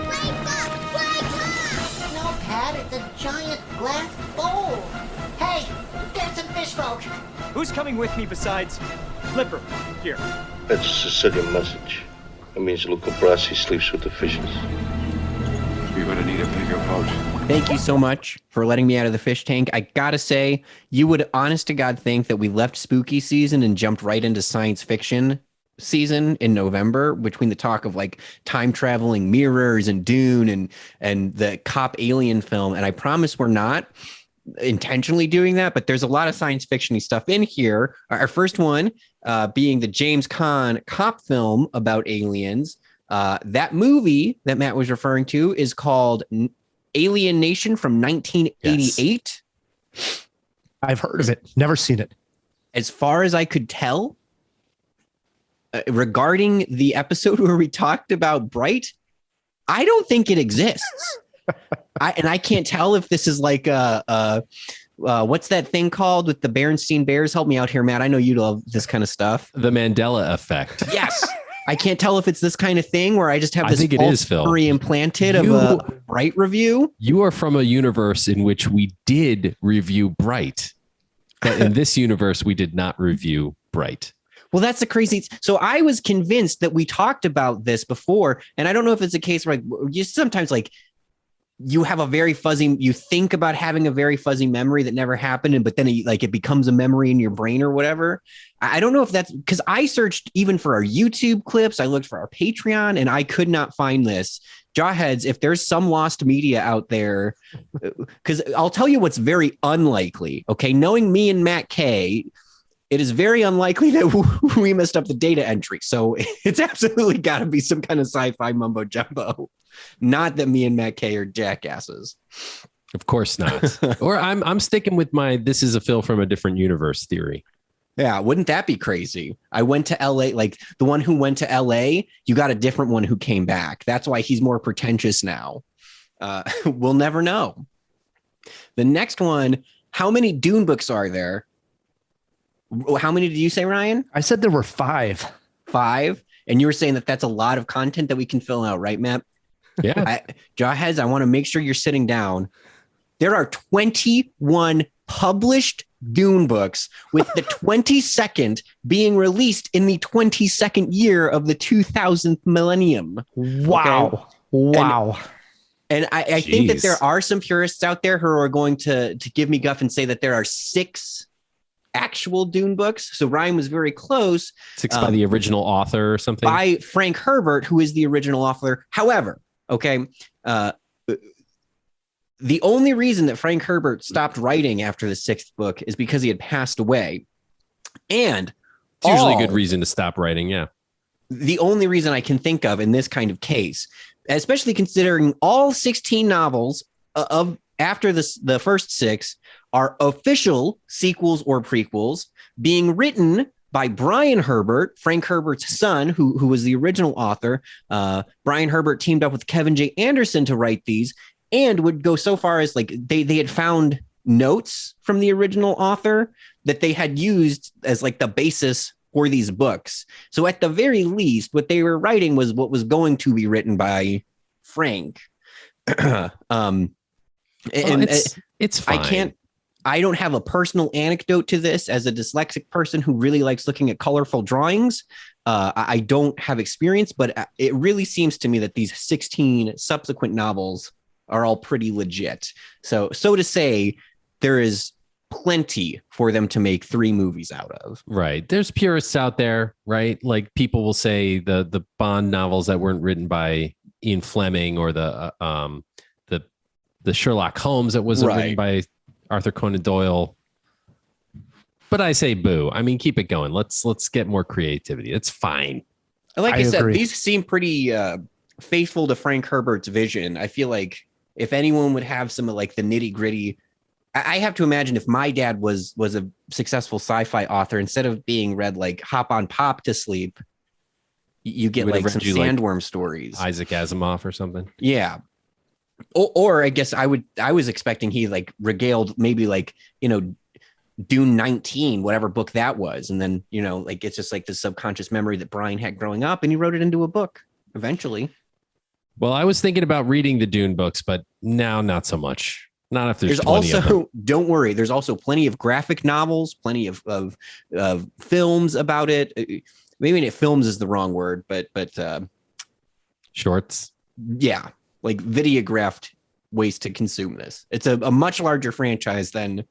Wake up! Wake up! No, Pat, it's a giant glass bowl. Hey, there's some fish folk. Who's coming with me besides Flipper? Here. That's a Sicilian message. It means Luca Brasi sleeps with the fishes. You're gonna need a bigger boat. Thank you so much for letting me out of the fish tank. I gotta say, you would honest to God think that we left spooky season and jumped right into science fiction season in November between the talk of like time traveling mirrors and Dune and the cop alien film. And I promise we're not intentionally doing that, but there's a lot of science fiction-y stuff in here. Our first one being the James Caan cop film about aliens. That movie that Matt was referring to is called Alien Nation from 1988. Yes. I've heard of it, never seen it. As far as I could tell, regarding the episode where we talked about Bright, I don't think it exists. I can't tell if this is like what's that thing called with the Berenstain Bears? Help me out here, Matt. I know you love this kind of stuff. The Mandela effect. Yes. I can't tell if it's this kind of thing where I just have this pre-implanted of a Bright review. You are from a universe in which we did review Bright, but in this universe, we did not review Bright. Well, that's the crazy. So I was convinced that we talked about this before, and I don't know if it's a case where like, you sometimes like you have a very fuzzy, you think about having a very fuzzy memory that never happened, but then it becomes a memory in your brain or whatever. I don't know if that's because I searched even for our YouTube clips. I looked for our Patreon and I could not find this. Jawheads, if there's some lost media out there, because I'll tell you what's very unlikely. Okay. Knowing me and Matt K, it is very unlikely that we messed up the data entry. So it's absolutely got to be some kind of sci-fi mumbo jumbo. Not that me and Matt K are jackasses. Of course not. Or I'm sticking with my this is a Phil from a different universe theory. Yeah, wouldn't that be crazy? I went to LA, like the one who went to LA, you got a different one who came back. That's why he's more pretentious now. We'll never know. The next one, how many Dune books are there? How many did you say, Ryan? I said there were 5. 5? And you were saying that that's a lot of content that we can fill out, right, Matt? Yeah. Jawheads, I want to make sure you're sitting down. There are 21 published Dune books, with the 22nd being released in the 22nd year of the 2000th millennium. Wow. Okay? Wow. And I think that there are some purists out there who are going to give me guff and say that there are 6 actual Dune books. So Ryan was very close. 6 by the original author or something? By Frank Herbert, who is the original author. However, okay, the only reason that Frank Herbert stopped writing after the 6th book is because he had passed away. And it's usually a good reason to stop writing, yeah. The only reason I can think of in this kind of case, especially considering all 16 novels of after the first 6 are official sequels or prequels being written by Brian Herbert, Frank Herbert's son, who was the original author. Brian Herbert teamed up with Kevin J. Anderson to write these, and would go so far as like they had found notes from the original author that they had used as like the basis for these books. So at the very least, what they were writing was what was going to be written by Frank. It's fine. I don't have a personal anecdote to this as a dyslexic person who really likes looking at colorful drawings. I don't have experience, but it really seems to me that these 16 subsequent novels are all pretty legit. So to say, there is plenty for them to make 3 movies out of. Right. There's purists out there, right? Like people will say the Bond novels that weren't written by Ian Fleming, or the Sherlock Holmes that wasn't written by Arthur Conan Doyle. But I say boo. I mean, keep it going. Let's get more creativity. It's fine. Like I said, these seem pretty faithful to Frank Herbert's vision. I feel like if anyone would have some of like the nitty gritty, I have to imagine if my dad was a successful sci-fi author, instead of being read like Hop on Pop to Sleep, you get like some sandworm stories. Isaac Asimov or something. Yeah. Or I guess I was expecting he like regaled maybe like, Dune 19, whatever book that was. And then, like it's just like the subconscious memory that Brian had growing up and he wrote it into a book eventually. Well, I was thinking about reading the Dune books, but now not so much. Not if there's 20 of them. Don't worry, there's also plenty of graphic novels, plenty of films about it. Maybe films is the wrong word, but shorts. Yeah, like videographed ways to consume this. It's a much larger franchise than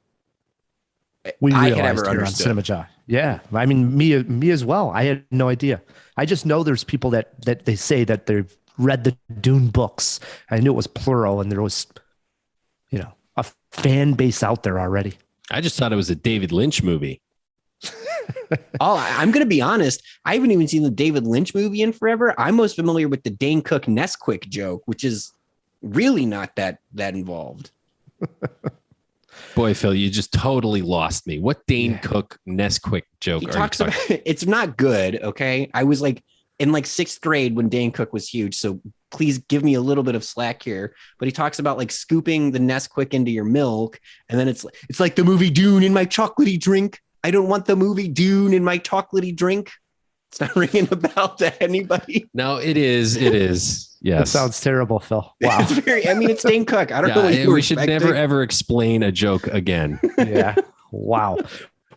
I had ever understood. On Cinemajaw. Yeah, I mean me as well. I had no idea. I just know there's people that they say that they've read the Dune books. I knew it was plural, and there was, a fan base out there already. I just thought it was a David Lynch movie. I'm going to be honest. I haven't even seen the David Lynch movie in forever. I'm most familiar with the Dane Cook Nesquik joke, which is really not that involved. Boy, Phil, you just totally lost me. What Dane Cook Nesquik joke are you talking about? It's not good. Okay. I was like in like 6th grade when Dane Cook was huge. So please give me a little bit of slack here. But he talks about like scooping the Nesquik into your milk. And then it's like the movie Dune in my chocolatey drink. I don't want the movie Dune in my chocolatey drink. It's not ringing a bell to anybody. No, it is. It is. Yes. That sounds terrible, Phil. Wow. It's Dane Cook. I don't know what you were we should never, ever explain a joke again. Yeah. Wow.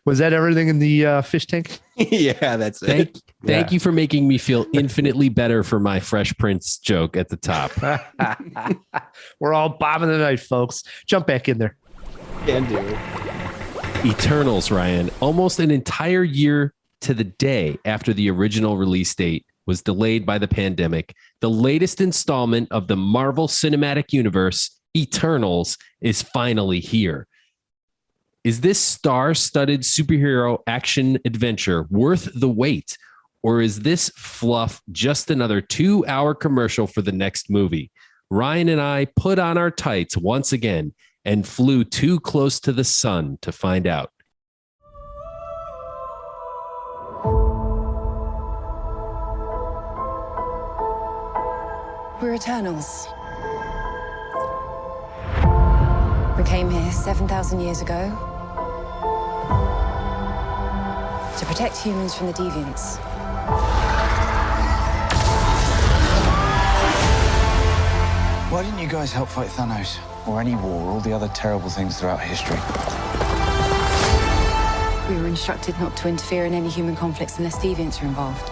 Was that everything in the fish tank? Yeah, that's it. Thank you for making me feel infinitely better for my Fresh Prince joke at the top. We're all bobbing tonight, folks. Jump back in there. Can do. Eternals, Ryan. Almost an entire year to the day after the original release date was delayed by the pandemic. The latest installment of the Marvel Cinematic Universe, Eternals, is finally here. Is this star-studded superhero action adventure worth the wait? Or is this fluff just another 2-hour commercial for the next movie? Ryan and I put on our tights once again and flew too close to the sun to find out. We're Eternals. We came here 7,000 years ago to protect humans from the deviants. Why didn't you guys help fight Thanos? Or any war, or all the other terrible things throughout history? We were instructed not to interfere in any human conflicts unless deviants are involved.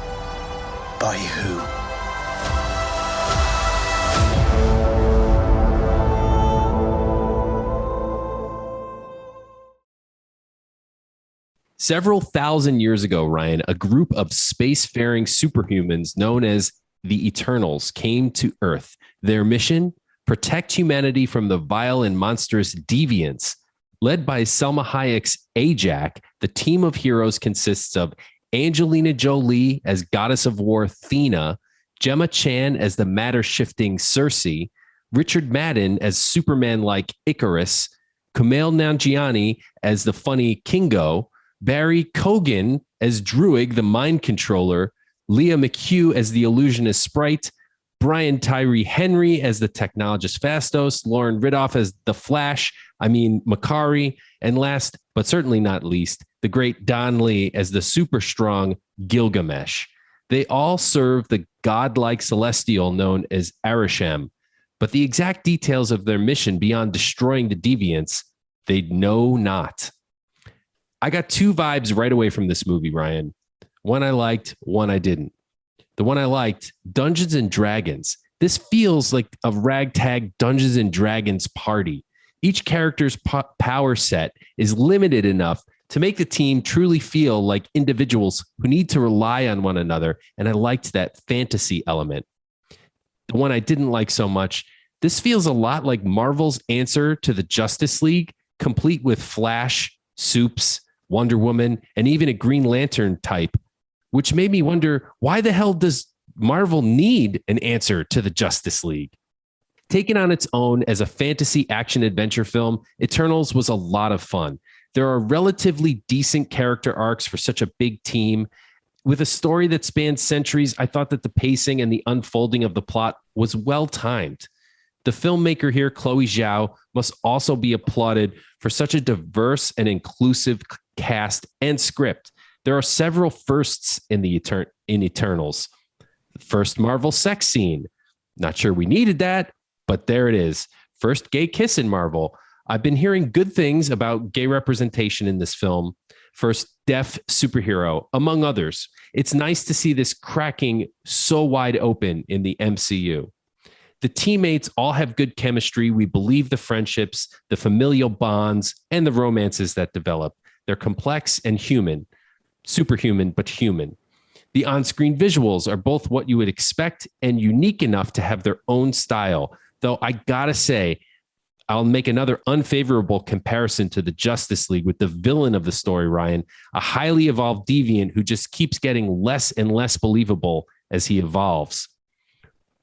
By who? Several thousand years ago, Ryan, a group of spacefaring superhumans known as the Eternals came to Earth. Their mission? Protect humanity from the vile and monstrous deviants. Led by Selma Hayek's Ajax, the team of heroes consists of Angelina Jolie as Goddess of War Thena, Gemma Chan as the matter-shifting Cersei, Richard Madden as Superman-like Icarus, Kumail Nanjiani as the funny Kingo, Barry Kogan as Druig, the mind controller, Leah McHugh as the illusionist Sprite, Brian Tyree Henry as the technologist Phastos, Lauren Riddoff as the Flash, Makari, and last but certainly not least, the great Don Lee as the super strong Gilgamesh. They all serve the godlike celestial known as Arishem, but the exact details of their mission beyond destroying the deviants, they know not. I got 2 vibes right away from this movie, Ryan. One I liked, one I didn't. The one I liked, Dungeons and Dragons. This feels like a ragtag Dungeons and Dragons party. Each character's power set is limited enough to make the team truly feel like individuals who need to rely on one another, and I liked that fantasy element. The one I didn't like so much, this feels a lot like Marvel's answer to the Justice League, complete with Flash, Supes, Wonder Woman, and even a Green Lantern type, which made me wonder, why the hell does Marvel need an answer to the Justice League? Taken on its own as a fantasy action adventure film, Eternals was a lot of fun. There are relatively decent character arcs for such a big team. With a story that spans centuries, I thought that the pacing and the unfolding of the plot was well timed. The filmmaker here, Chloe Zhao, must also be applauded for such a diverse and inclusive cast and script. There are several firsts in the Eternals. The first Marvel sex scene. Not sure we needed that, but there it is. First gay kiss in Marvel. I've been hearing good things about gay representation in this film. First deaf superhero, among others. It's nice to see this cracking so wide open in the MCU. The teammates all have good chemistry. We believe the friendships, the familial bonds, and the romances that develop. They're complex and human. Superhuman, but human. The on-screen visuals are both what you would expect and unique enough to have their own style. Though I gotta say, I'll make another unfavorable comparison to the Justice League with the villain of the story, Ryan, a highly evolved deviant who just keeps getting less and less believable as he evolves.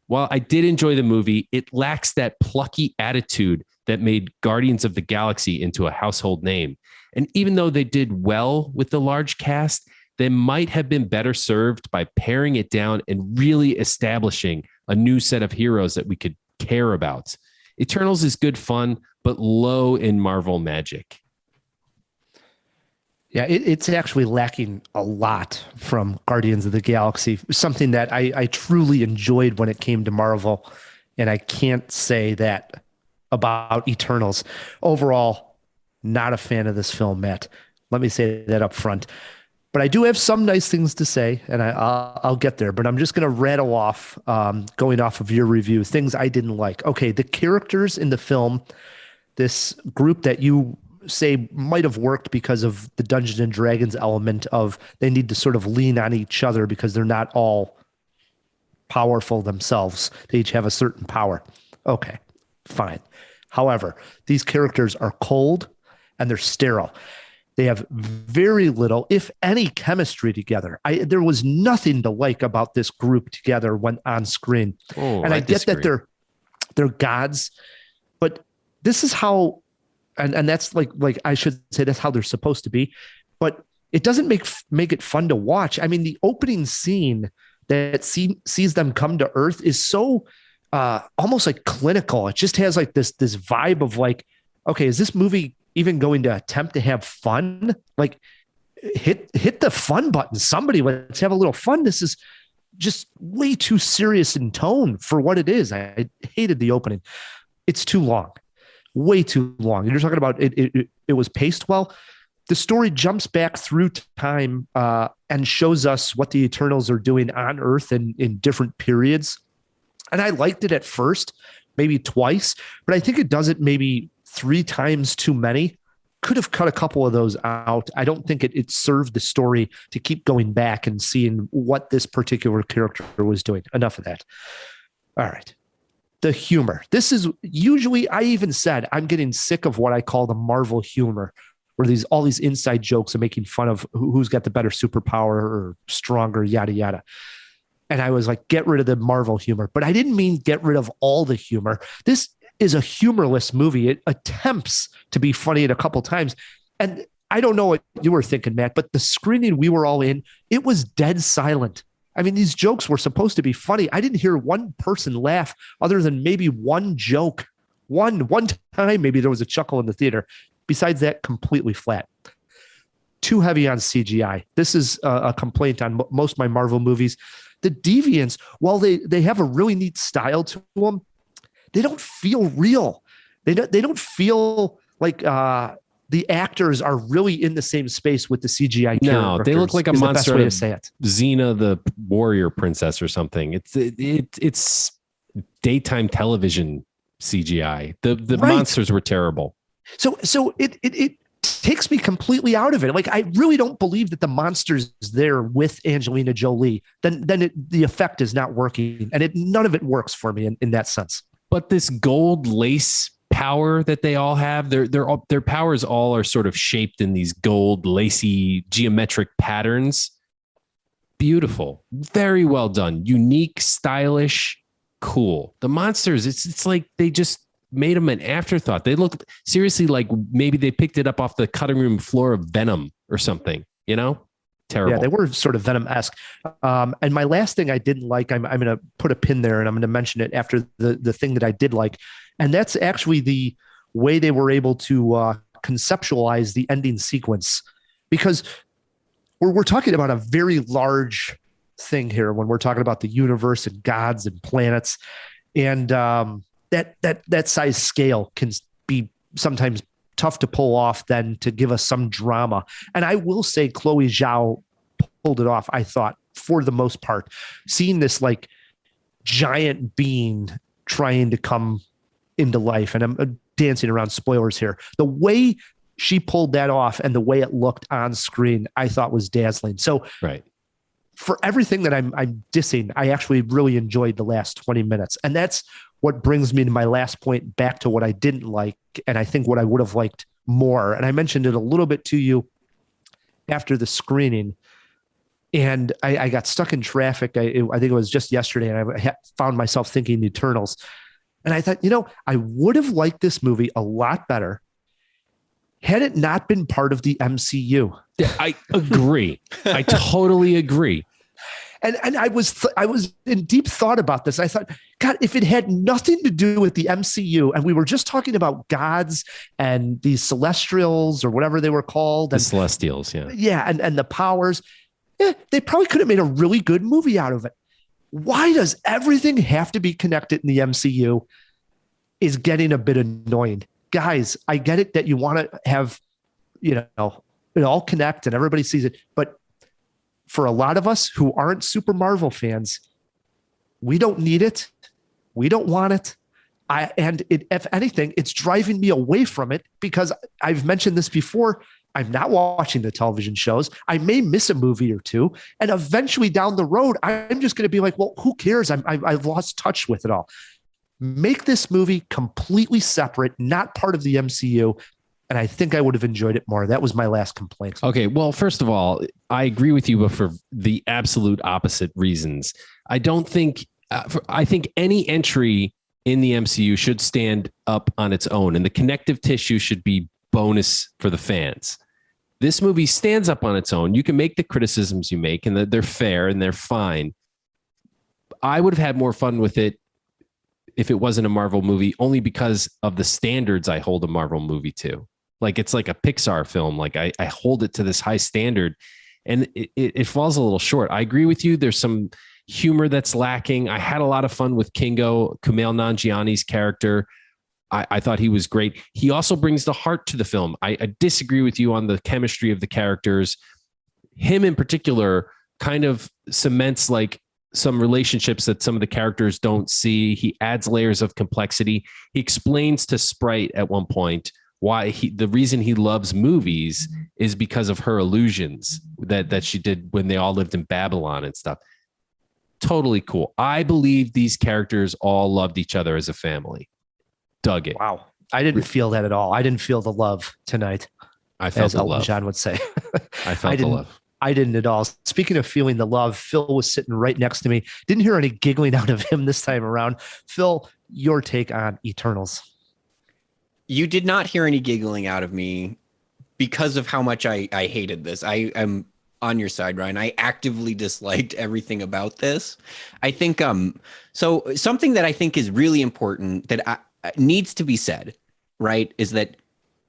While I did enjoy the movie, it lacks that plucky attitude that made Guardians of the Galaxy into a household name. And even though they did well with the large cast, they might have been better served by paring it down and really establishing a new set of heroes that we could care about. Eternals is good fun, but low in Marvel magic. Yeah, it's actually lacking a lot from Guardians of the Galaxy, something that I truly enjoyed when it came to Marvel, and I can't say that about Eternals. Overall, not a fan of this film, Matt. Let me say that up front. But I do have some nice things to say, and I'll get there. But I'm just going to rattle off, going off of your review, things I didn't like. Okay, the characters in the film, this group that you say might have worked because of the Dungeons and Dragons element of they need to sort of lean on each other because they're not all powerful themselves. They each have a certain power. Okay, fine. However, these characters are cold and they're sterile. They have very little, if any, chemistry together. There was nothing to like about this group together when on screen. And I get that they're gods, but this is how, and that's like I should say that's how they're supposed to be. But it doesn't make it fun to watch. I mean, the opening scene that sees them come to Earth is so almost like clinical. It just has like this vibe of like, okay, is this movie even going to attempt to have fun? Like hit the fun button. Somebody, let's have a little fun. This is just way too serious in tone for what it is. I hated the opening. It's too long, way too long. You're talking about it was paced well. The story jumps back through time and shows us what the Eternals are doing on Earth in different periods. And I liked it at first, maybe twice, but I think it does it maybe 3 times too many. Could have cut a couple of those out. I don't think it served the story to keep going back and seeing what this particular character was doing. Enough of that. All right. The humor. This is usually, I even said, I'm getting sick of what I call the Marvel humor, where all these inside jokes are making fun of who's got the better superpower or stronger, yada, yada. And I was like, get rid of the Marvel humor. But I didn't mean get rid of all the humor. This is a humorless movie. It attempts to be funny a couple times. And I don't know what you were thinking, Matt, but the screening we were all in, it was dead silent. I mean, these jokes were supposed to be funny. I didn't hear one person laugh other than maybe one joke. One time, maybe there was a chuckle in the theater. Besides that, completely flat. Too heavy on CGI. This is a complaint on most of my Marvel movies. The deviants, while they have a really neat style to them, they don't feel real. They don't feel like the actors are really in the same space with the CGI characters. No, they look like a monster. The best way to say it. Xena, the warrior princess or something. It's daytime television CGI. The right. Monsters were terrible. So it takes me completely out of it. Like, I really don't believe that the monster's there with Angelina Jolie. Then the effect is not working, and none of it works for me in that sense. But this gold lace power that they all have, their powers all are sort of shaped in these gold lacy geometric patterns. Beautiful, very well done, unique, stylish, cool. The monsters, it's like they just made them an afterthought. They look seriously like maybe they picked it up off the cutting room floor of Venom or something, you know? Terrible. Yeah, they were sort of Venom-esque. And my last thing I didn't like, I'm going to put a pin there and I'm going to mention it after the thing that I did like. And that's actually the way they were able to conceptualize the ending sequence. Because we're talking about a very large thing here when we're talking about the universe and gods and planets. And that size scale can be sometimes tough to pull off than to give us some drama. And I will say Chloe Zhao pulled it off, I thought, for the most part. Seeing this like giant being trying to come into life, and I'm dancing around spoilers here. The way she pulled that off and the way it looked on screen, I thought was dazzling. So right. For everything that I'm dissing, I actually really enjoyed the last 20 minutes. And that's what brings me to my last point, back to what I didn't like, and I think what I would have liked more. And I mentioned it a little bit to you after the screening, and I got stuck in traffic. I think it was just yesterday, and I found myself thinking the Eternals. And I thought, I would have liked this movie a lot better had it not been part of the MCU. Yeah, I agree. I totally agree. And I was in deep thought about this. I thought, God, if it had nothing to do with the MCU and we were just talking about gods and these celestials or whatever they were called. The Celestials, yeah. Yeah, and the powers, they probably could have made a really good movie out of it. Why does everything have to be connected in the MCU is getting a bit annoying. Guys, I get it that you want to have, it all connect and everybody sees it, but for a lot of us who aren't super Marvel fans, we don't need it. We don't want it. If anything, it's driving me away from it because I've mentioned this before. I'm not watching the television shows. I may miss a movie or two. And eventually down the road, I'm just going to be like, well, who cares? I've lost touch with it all. Make this movie completely separate, not part of the MCU. And I think I would have enjoyed it more. That was my last complaint. Okay. Well, first of all, I agree with you, but for the absolute opposite reasons. I think any entry in the MCU should stand up on its own, and the connective tissue should be bonus for the fans. This movie stands up on its own. You can make the criticisms you make, and they're fair and they're fine. I would have had more fun with it if it wasn't a Marvel movie, only because of the standards I hold a Marvel movie to. Like, it's like a Pixar film. Like I hold it to this high standard, and it falls a little short. I agree with you. There's some humor that's lacking. I had a lot of fun with Kumail Nanjiani's character. I thought he was great. He also brings the heart to the film. I disagree with you on the chemistry of the characters. Him in particular kind of cements like some relationships that some of the characters don't see. He adds layers of complexity. He explains to Sprite at one point why the reason he loves movies is because of her illusions that she did when they all lived in Babylon and stuff. Totally cool. I believe these characters all loved each other as a family. Dug it. Wow. I didn't feel that at all. I didn't feel the love tonight. I felt the love. John would say. I felt the love. I didn't at all. Speaking of feeling the love, Phil was sitting right next to me. Didn't hear any giggling out of him this time around. Phil, your take on Eternals. You did not hear any giggling out of me because of how much I hated this. I am on your side, Ryan. I actively disliked everything about this. I think so something that I think is really important that needs to be said, right, is that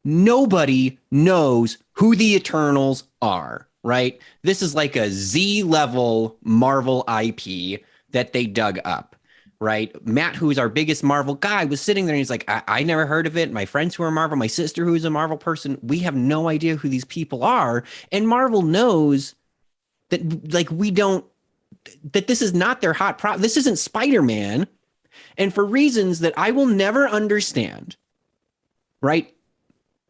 nobody knows who the Eternals are, right? This is like a Z-level Marvel IP that they dug up. Right. Matt, who's our biggest Marvel guy, was sitting there and he's like, I never heard of it. My friends who are Marvel, my sister who's a Marvel person, we have no idea who these people are. And Marvel knows that, like, that this is not their hot product. This isn't Spider-Man. And for reasons that I will never understand, right?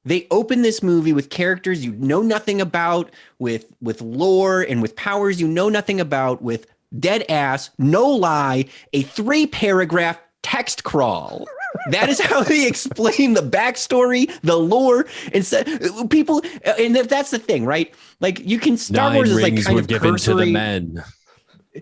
They open this movie with characters you know nothing about, with lore and with powers you know nothing about, with dead ass, no lie, a 3-paragraph text crawl. That is how they explain the backstory, the lore, and people. And that's the thing, right? Like, you can Star 9 Wars is like rings kind were of given cursory. to the men.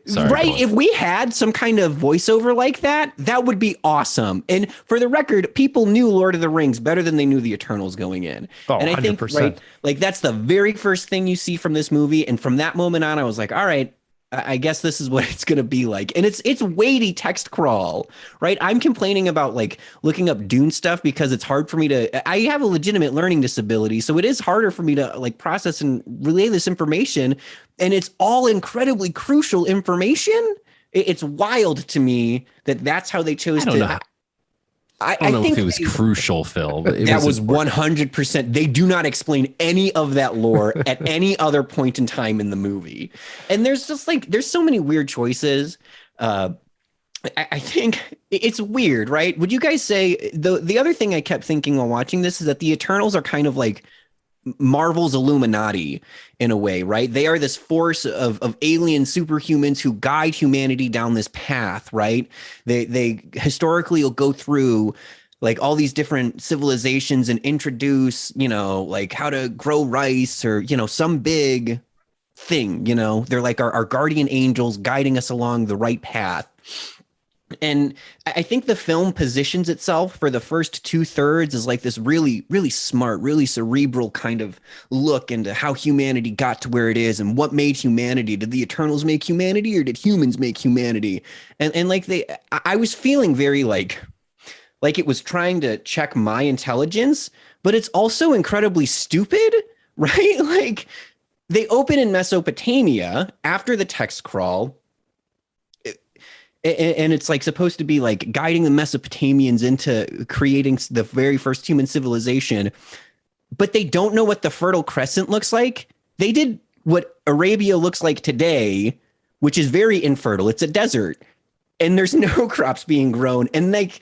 Sorry, right. If we had some kind of voiceover like that, that would be awesome. And for the record, people knew Lord of the Rings better than they knew the Eternals going in. Oh, and I 100%. think, right, like that's the very first thing you see from this movie. And from that moment on, I was like, all right, I guess this is what it's going to be like. And it's weighty text crawl, right? I'm complaining about like looking up Dune stuff because it's hard for me to, I have a legitimate learning disability. So it is harder for me to like process and relay this information. And it's all incredibly crucial information. It's wild to me that that's how they chose to. I don't know if it was crucial, Phil. That was 100%. They do not explain any of that lore at any other point in time in the movie. And there's just like, there's so many weird choices. I think it's weird, right? Would you guys say the other thing I kept thinking while watching this is that the Eternals are kind of like Marvel's Illuminati in a way, right? They are this force of alien superhumans who guide humanity down this path, right? They historically will go through like all these different civilizations and introduce, you know, like how to grow rice or, you know, some big thing, you know, they're like our guardian angels guiding us along the right path. And I think the film positions itself for the first 2/3 as like this really, really smart, really cerebral kind of look into how humanity got to where it is and what made humanity. Did the Eternals make humanity or did humans make humanity? And like I was feeling very like it was trying to check my intelligence, but it's also incredibly stupid, right? Like they open in Mesopotamia after the text crawl. And it's like supposed to be like guiding the Mesopotamians into creating the very first human civilization, but they don't know what the Fertile Crescent looks like. They did what Arabia looks like today, which is very infertile. It's a desert and there's no crops being grown. And like,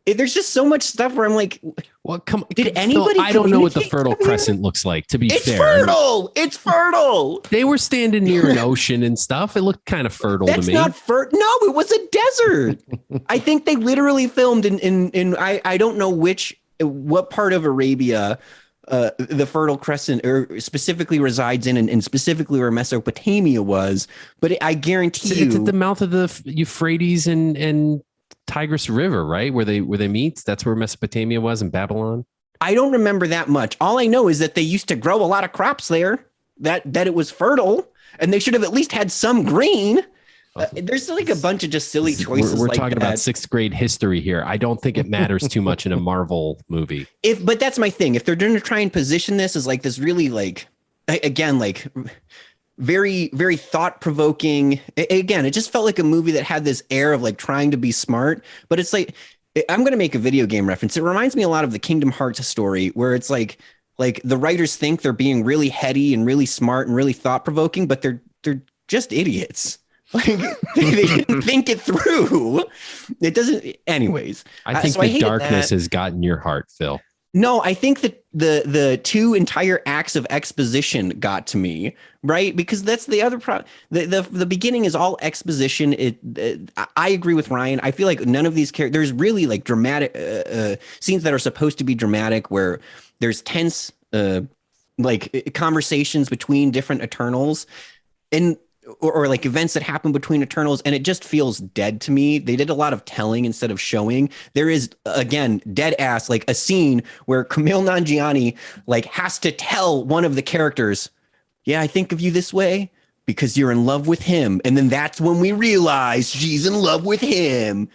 there's just so much stuff where I'm like, well, did anybody? Phil, I don't know what the Fertile Crescent looks like, to be fair. It's fertile. It's fertile. They were standing near an ocean and stuff. It looked kind of fertile to me. That's not fertile. No, it was a desert. I think they literally filmed in I don't know what part of Arabia the Fertile Crescent or specifically resides in and specifically where Mesopotamia was. But I guarantee you. It's at the mouth of the Euphrates and Tigris River, right? Where they meet. That's where Mesopotamia was in Babylon. I don't remember that much. All I know is that they used to grow a lot of crops there, that it was fertile, and they should have at least had some green. There's like a bunch of just silly choices. We're like talking that. about 6th grade history here. I don't think it matters too much in a Marvel movie. But that's my thing. If they're going to try and position this as like this really like, again, like very, very thought-provoking. Again, it just felt like a movie that had this air of like trying to be smart, but it's like, I'm going to make a video game reference. It reminds me a lot of the Kingdom Hearts story where it's like the writers think they're being really heady and really smart and really thought-provoking, but they're just idiots. Like they didn't think it through. It doesn't. Anyways, I think the darkness has gotten your heart, Phil. No, I think that the two entire acts of exposition got to me, right? Because that's the other problem. The beginning is all exposition. I agree with Ryan. I feel like none of these characters, there's really like dramatic scenes that are supposed to be dramatic where there's tense like conversations between different Eternals and or like events that happen between Eternals, and it just feels dead to me. They did a lot of telling instead of showing. There is, again, dead ass, like a scene where Kumail Nanjiani like has to tell one of the characters, yeah, I think of you this way because you're in love with him. And then that's when we realize she's in love with him.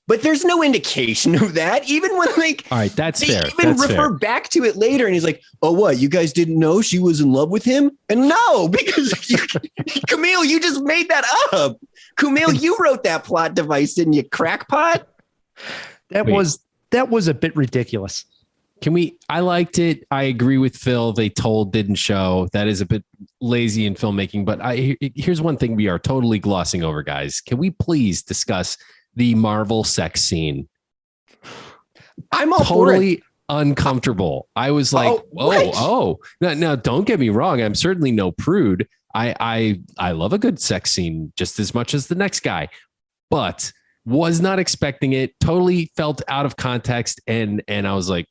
But there's no indication of that. Even when like, all right, that's fair. Even refer back to it later, and he's like, "Oh, what? You guys didn't know she was in love with him?" And no, because Kumail, you just made that up. Kumail, you wrote that plot device, didn't you, crackpot? That was a bit ridiculous. I liked it. I agree with Phil. They didn't show. That is a bit lazy in filmmaking. But here's one thing we are totally glossing over, guys. Can we please discuss the Marvel sex scene? I'm all totally uncomfortable. I was like, no, don't get me wrong. I'm certainly no prude. I love a good sex scene just as much as the next guy, but was not expecting it. Totally felt out of context. And I was like,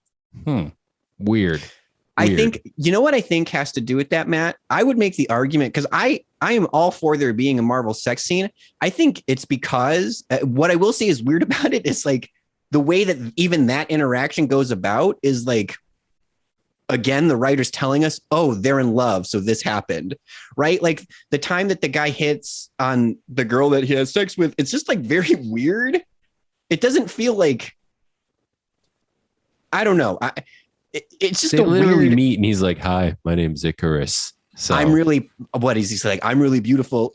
weird. I think, you know what I think has to do with that, Matt? I would make the argument, because I am all for there being a Marvel sex scene. I think it's because what I will say is weird about it is like the way that even that interaction goes about is like, again, the writer's telling us, oh, they're in love, so this happened, right? Like the time that the guy hits on the girl that he has sex with, it's just like very weird. It doesn't feel like, I don't know. It's just they a literally weird meet and he's like, hi, my name's Icarus. So I'm really, what is he like? I'm really beautiful.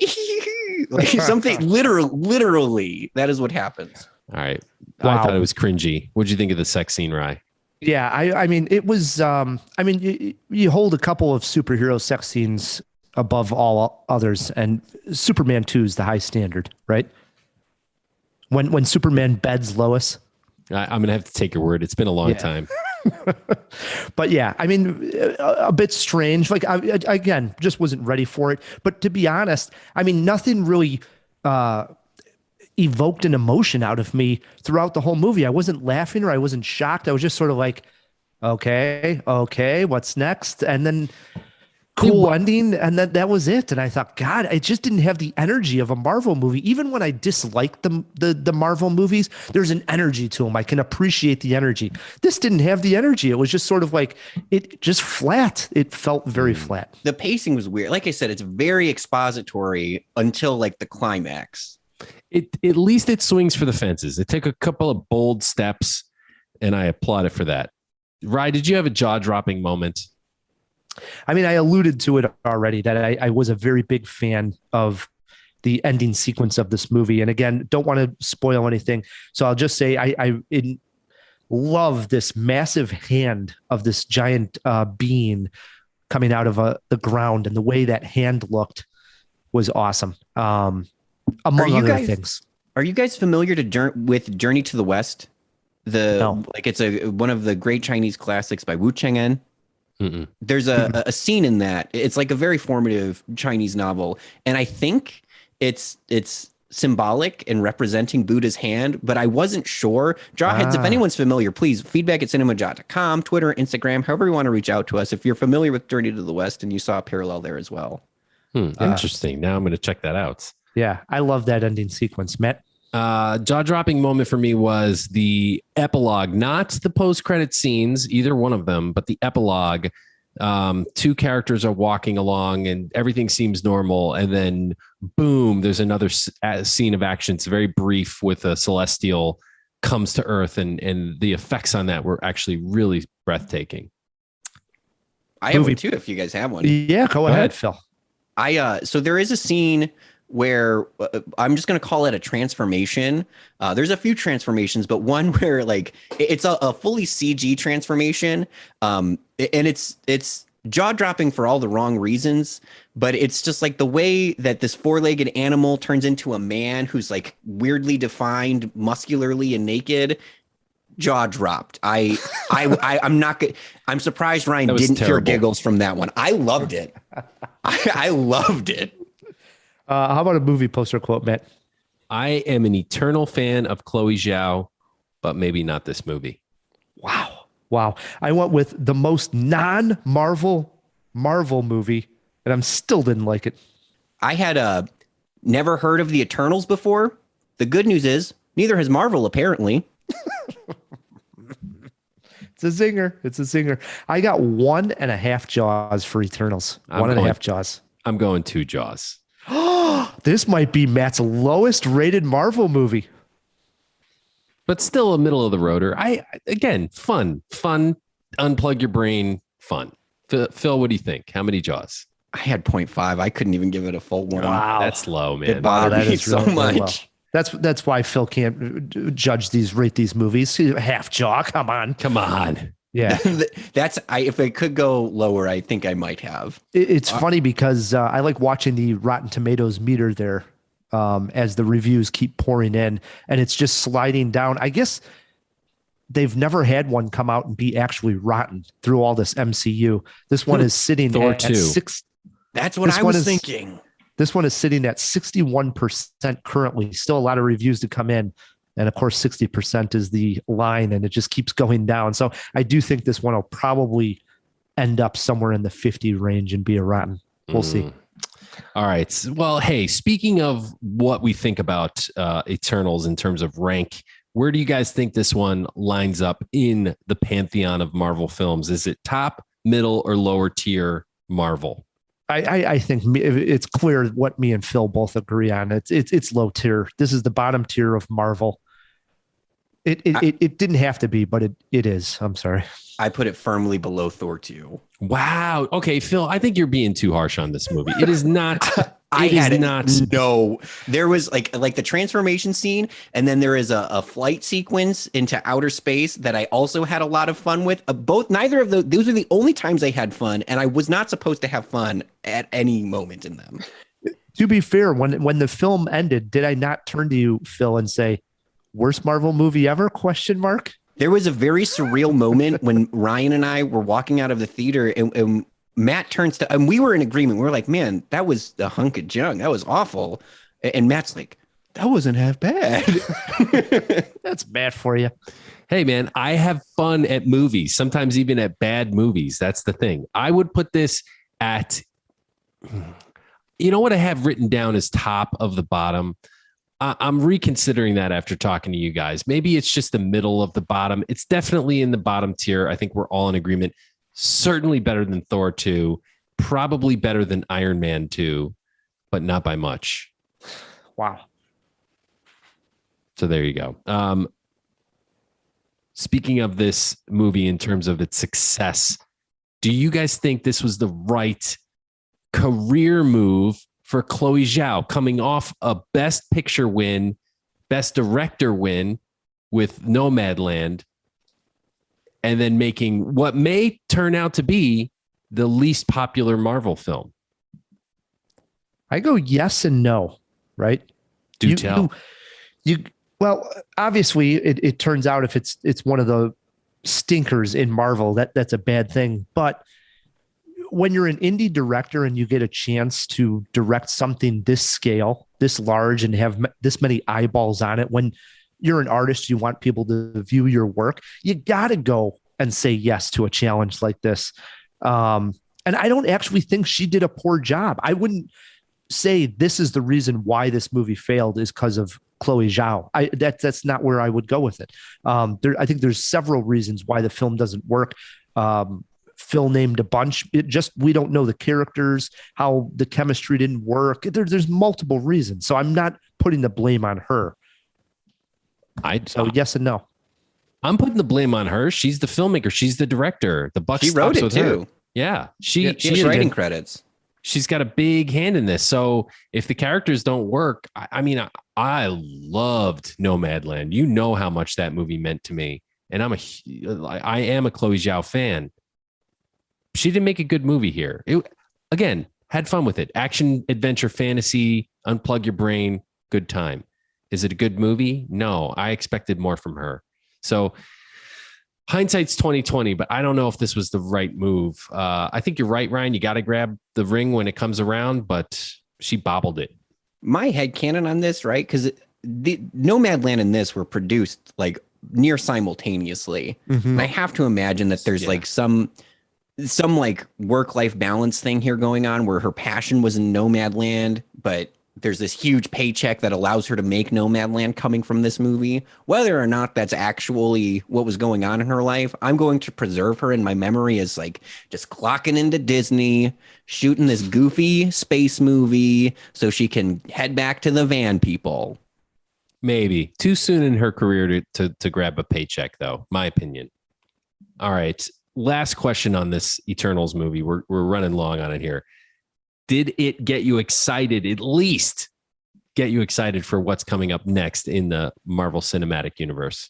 Like something literally, that is what happens. All right. Wow. I thought it was cringy. What'd you think of the sex scene, Rye? Yeah, I mean, it was, you hold a couple of superhero sex scenes above all others, and Superman 2 is the high standard, right? When Superman beds Lois. I'm going to have to take your word. It's been a long time. But yeah, I mean, a bit strange. Like, I again, just wasn't ready for it. But to be honest, I mean, nothing really evoked an emotion out of me throughout the whole movie. I wasn't laughing or I wasn't shocked. I was just sort of like, okay, what's next? And then cool ending. And that was it. And I thought, God, I just didn't have the energy of a Marvel movie. Even when I dislike the Marvel movies, there's an energy to them. I can appreciate the energy. This didn't have the energy. It was just sort of like, it just flat. It felt very flat. The pacing was weird. Like I said, it's very expository until like the climax. At least it swings for the fences. It took a couple of bold steps, and I applaud it for that. Rye, did you have a jaw-dropping moment? I mean, I alluded to it already that I was a very big fan of the ending sequence of this movie. And again, don't want to spoil anything. So I'll just say I love this massive hand of this giant being coming out of the ground, and the way that hand looked was awesome. Among other things. Are you guys familiar with Journey to the West? Like it's one of the great Chinese classics by Wu Cheng'en. There's a scene in that. It's like a very formative Chinese novel, and I think it's symbolic in representing Buddha's hand, but I wasn't sure. Jawheads, if anyone's familiar, please feedback at cinemajaw.com, Twitter, Instagram, however you want to reach out to us if you're familiar with Journey to the West and you saw a parallel there as well. Interesting. Now I'm going to check that out. Yeah, I love that ending sequence, Matt. Jaw-dropping moment for me was the epilogue, not the post-credit scenes, either one of them, but the epilogue. Two characters are walking along and everything seems normal, and then boom, there's another scene of action. It's very brief with a celestial comes to Earth, and the effects on that were actually really breathtaking. I have one too, if you guys have one. Yeah, go ahead, Phil. So there is a scene where I'm just going to call it a transformation. There's a few transformations, but one where like it's a fully CG transformation. And it's jaw-dropping for all the wrong reasons, but it's just like the way that this four-legged animal turns into a man who's like weirdly defined muscularly and naked. Jaw dropped. I'm not good. I'm surprised Ryan didn't hear giggles from that one. I loved it. I loved it. How about a movie poster quote, Matt? I am an eternal fan of Chloe Zhao, but maybe not this movie. Wow. I went with the most non-Marvel movie, and I still didn't like it. I had never heard of the Eternals before. The good news is neither has Marvel, apparently. It's a zinger. I got 1.5 Jaws for Eternals. 1.5 Jaws. I'm going 2 Jaws. This might be Matt's lowest rated Marvel movie. But still a middle of the roader. Again, fun, unplug your brain, fun. Phil, what do you think? How many Jaws? I had 0.5. I couldn't even give it a full one. Wow. That's low, man. It bothered me so much. That's why Phil can't rate these movies. Half jaw. Come on. Yeah. If it could go lower, I think I might have. It's funny because I like watching the Rotten Tomatoes meter there as the reviews keep pouring in, and it's just sliding down. I guess they've never had one come out and be actually rotten through all this MCU. This one is sitting at 6. That's what I was thinking. This one is sitting at 61% currently. Still a lot of reviews to come in. And of course, 60% is the line, and it just keeps going down. So I do think this one will probably end up somewhere in the 50 range and be a rotten. We'll see. All right. Well, hey, speaking of what we think about Eternals in terms of rank, where do you guys think this one lines up in the pantheon of Marvel films? Is it top, middle, or lower tier Marvel? I think it's clear what me and Phil both agree on. It's low tier. This is the bottom tier of Marvel. It didn't have to be, but it is. I'm sorry. I put it firmly below Thor 2. Wow. Okay, Phil, I think you're being too harsh on this movie. It is not. No. There was like the transformation scene, and then there is a flight sequence into outer space that I also had a lot of fun with. Neither of those are the only times I had fun, and I was not supposed to have fun at any moment in them. To be fair, when the film ended, did I not turn to you, Phil, and say, "Worst Marvel movie ever?" ? There was a very surreal moment when Ryan and I were walking out of the theater, and Matt turns to, and we were in agreement. We were like, man, that was a hunk of junk. That was awful. And Matt's like, that wasn't half bad. That's bad for you. Hey, man, I have fun at movies, sometimes even at bad movies. That's the thing. I would put this at, you know what I have written down as top of the bottom? I'm reconsidering that after talking to you guys. Maybe it's just the middle of the bottom. It's definitely in the bottom tier. I think we're all in agreement. Certainly better than Thor 2, probably better than Iron Man 2, but not by much. Wow. So there you go. Speaking of this movie in terms of its success, do you guys think this was the right career move for Chloe Zhao, coming off a Best Picture win, Best Director win with Nomadland, and then making what may turn out to be the least popular Marvel film? I go yes and no, right? Do tell. Well, obviously, it turns out if it's one of the stinkers in Marvel, that's a bad thing. But when you're an indie director and you get a chance to direct something this scale, this large, and have this many eyeballs on it, when you're an artist, you want people to view your work, you got to go and say yes to a challenge like this. And I don't actually think she did a poor job. I wouldn't say this is the reason why this movie failed is because of Chloe Zhao. That's not where I would go with it. I think there's several reasons why the film doesn't work. Phil named a bunch. We don't know the characters, how the chemistry didn't work. There's multiple reasons. So I'm not putting the blame on her. So yes and no. I'm putting the blame on her. She's the filmmaker. She's the director. The buck she wrote it too. Her. Yeah. She has writing credits. She's got a big hand in this. So if the characters don't work, I loved Nomadland. You know how much that movie meant to me. And I am a Chloe Zhao fan. She didn't make a good movie here. Again, had fun with it. Action, adventure, fantasy, unplug your brain, good time. Is it a good movie? No, I expected more from her. So hindsight's 2020, but I don't know if this was the right move. I think you're right, Ryan. You got to grab the ring when it comes around, but she bobbled it. My headcanon on this, right? Because the Nomadland and this were produced like near simultaneously. Mm-hmm. And I have to imagine that there's like some like work-life balance thing here going on where her passion was in Nomadland, but there's this huge paycheck that allows her to make Nomadland coming from this movie. Whether or not that's actually what was going on in her life, I'm going to preserve her in my memory as like just clocking into Disney, shooting this goofy space movie so she can head back to the van people. Maybe. Too soon in her career to grab a paycheck, though, my opinion. All right. Last question on this Eternals movie. We're running long on it here. Did it get you excited, at least get you excited for what's coming up next in the Marvel Cinematic Universe?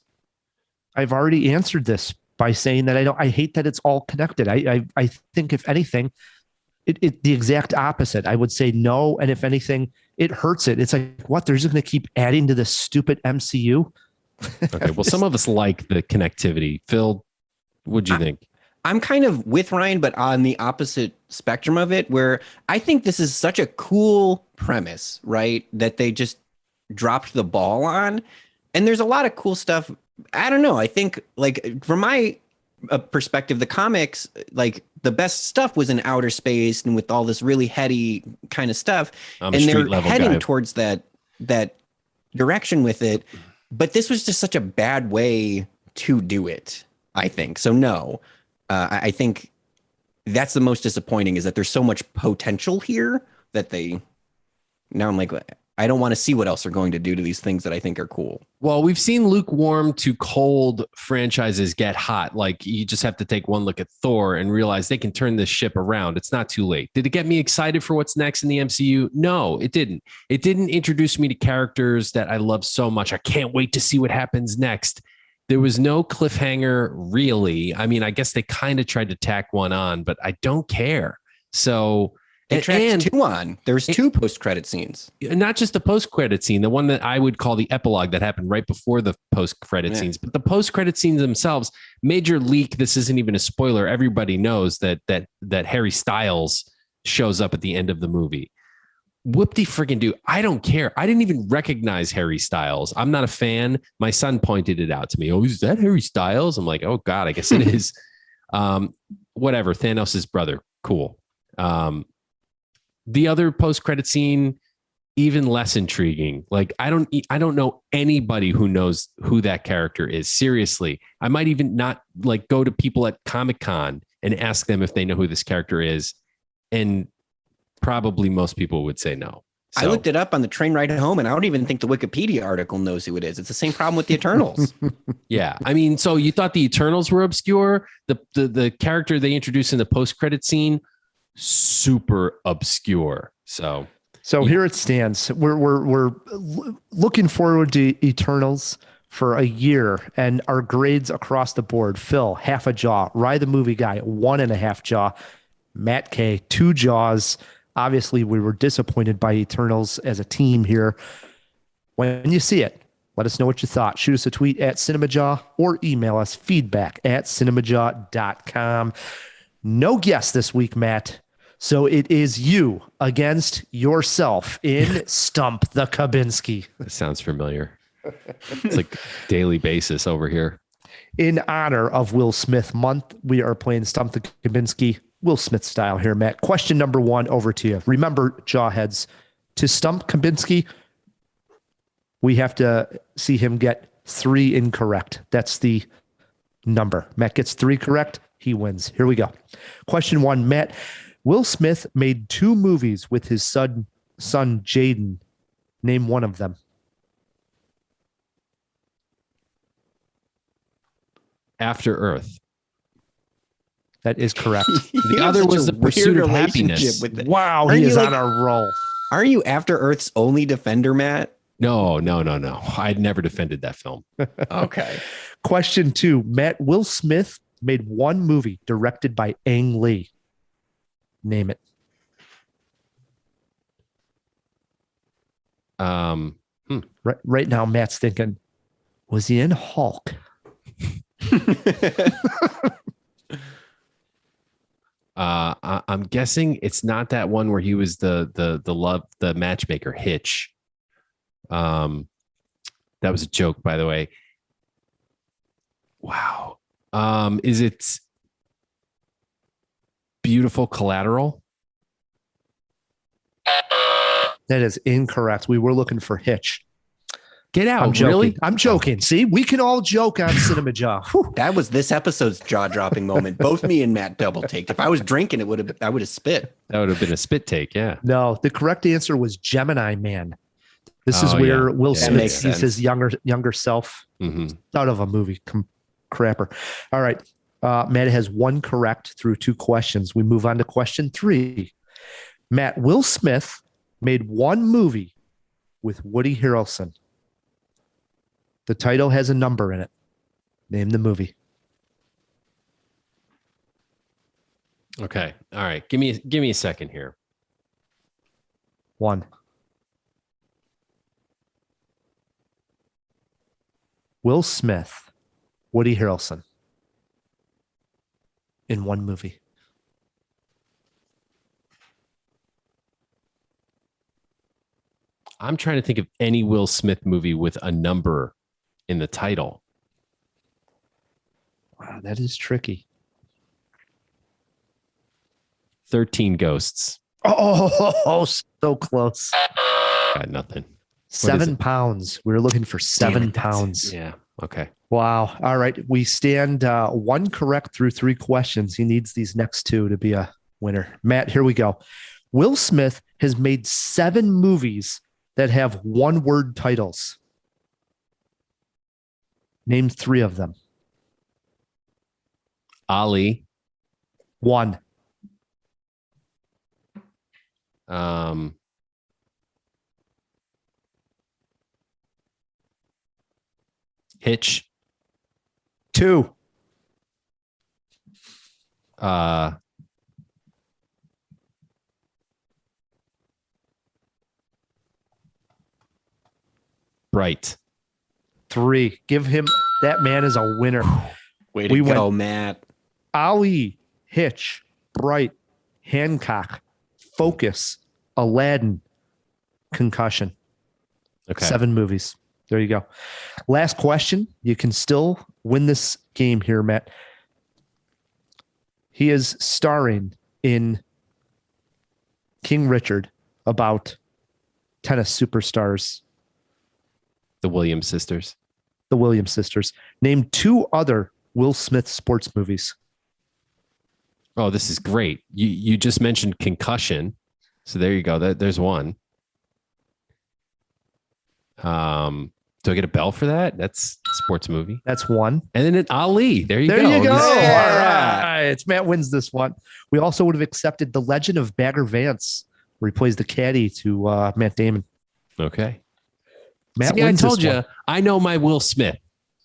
I've already answered this by saying that I hate that it's all connected. I think if anything, it the exact opposite. I would say no. And if anything, it hurts it. It's like, what? They're just going to keep adding to this stupid MCU. Okay. Well, some of us like the connectivity. Phil, what'd you think? I'm kind of with Ryan, but on the opposite spectrum of it, where I think this is such a cool premise, right? That they just dropped the ball on. And there's a lot of cool stuff. I don't know. I think like from my perspective, the comics, like the best stuff was in outer space and with all this really heady kind of stuff. I'm and a they're street level heading guy. towards that direction with it. But this was just such a bad way to do it, I think. So no, I think that's the most disappointing, is that there's so much potential here that now I'm like, I don't want to see what else they're going to do to these things that I think are cool. Well, we've seen lukewarm to cold franchises get hot. Like, you just have to take one look at Thor and realize they can turn this ship around. It's not too late. Did it get me excited for what's next in the MCU? No, it didn't. It didn't introduce me to characters that I love so much. I can't wait to see what happens next. There was no cliffhanger, really. I mean, I guess they kind of tried to tack one on, but I don't care. So... They tracked two on. There's two post-credit scenes. Not just the post-credit scene, the one that I would call the epilogue that happened right before the post-credit scenes, but the post-credit scenes themselves, major leak. This isn't even a spoiler. Everybody knows that Harry Styles shows up at the end of the movie. Whoop-de-friggin-do. I don't care. I didn't even recognize Harry Styles. I'm not a fan. My son pointed it out to me. Oh, is that Harry Styles? I'm like, oh God, I guess it is. Whatever. Thanos' brother. Cool. The other post-credit scene, even less intriguing. Like, I don't know anybody who knows who that character is. Seriously, I might even not like go to people at Comic-Con and ask them if they know who this character is, and probably most people would say no. So, I looked it up on the train ride home, and I don't even think the Wikipedia article knows who it is. It's the same problem with the Eternals. Yeah, I mean, so you thought the Eternals were obscure? The character they introduced in the post-credit scene, super obscure. So here it stands. We're looking forward to Eternals for a year, and our grades across the board: Phil, half a jaw; Rye the movie guy, 1.5 jaw; Matt K, 2 jaws. Obviously, we were disappointed by Eternals as a team here. When you see it, let us know what you thought. Shoot us a tweet at Cinemajaw or email us feedback@cinemajaw.com. No guest this week, Matt. So it is you against yourself in Stump the Kubinski. That sounds familiar. It's like daily basis over here. In honor of Will Smith month, we are playing Stump the Kubinski, Will Smith style here, Matt. Question number 1 over to you. Remember, Jawheads, to Stump Kubinski, we have to see him get 3 incorrect. That's the number. Matt gets 3 correct, he wins. Here we go. Question 1, Matt. Will Smith made 2 movies with his son Jaden. Name one of them. After Earth. That is correct. The other was The Pursuit of Happiness. Wow, he is on a roll. Aren't you After Earth's only defender, Matt? No. I'd never defended that film. Okay. Question 2, Matt. Will Smith made 1 movie directed by Ang Lee. Name it. Right now, Matt's thinking, was he in Hulk? I'm guessing it's not that one where he was the matchmaker, Hitch. That was a joke, by the way. Wow. Is it Beautiful Collateral? That is incorrect. We were looking for Hitch. Get out. I'm joking. Really? I'm joking. See, we can all joke on Cinemajaw. That was this episode's jaw-dropping moment. Both me and Matt double taked. If I was drinking, I would have spit. That would have been a spit take, yeah. No, the correct answer was Gemini Man. This is where Will Smith sees his younger self out of a movie. Crapper. All right. Matt has 1 correct through 2 questions. We move on to question 3. Matt, Will Smith made 1 movie with Woody Harrelson. The title has a number in it. Name the movie. Okay. All right. Give me a second here. 1. Will Smith, Woody Harrelson. In 1 movie. I'm trying to think of any Will Smith movie with a number in the title. Wow, that is tricky. 13 Ghosts. Oh, so close. Got nothing. 7 pounds. We were looking for 7 pounds. Yeah. Okay. Wow. All right. We stand 1 correct through 3 questions. He needs these next 2 to be a winner. Matt, here we go. Will Smith has made 7 movies that have one-word titles. Name 3 of them. Ali. 1. Hitch. 2. Bright. 3. Give him, that man is a winner. Way to go, Matt. Ali, Hitch, Bright, Hancock, Focus, Aladdin, Concussion. Okay. 7 movies. There you go. Last question. You can still win this game here, Matt. He is starring in King Richard about tennis superstars. The Williams sisters. The Williams sisters. Name 2 other Will Smith sports movies. Oh, this is great. You just mentioned Concussion. So there you go. There's one. Do I get a bell for that? That's a sports movie. That's 1. And then Ali. There you go. There you go. Yeah. All right. It's Matt wins this one. We also would have accepted The Legend of Bagger Vance, where he plays the caddy to Matt Damon. Okay. Matt See, I wins told this you, one. I know my Will Smith.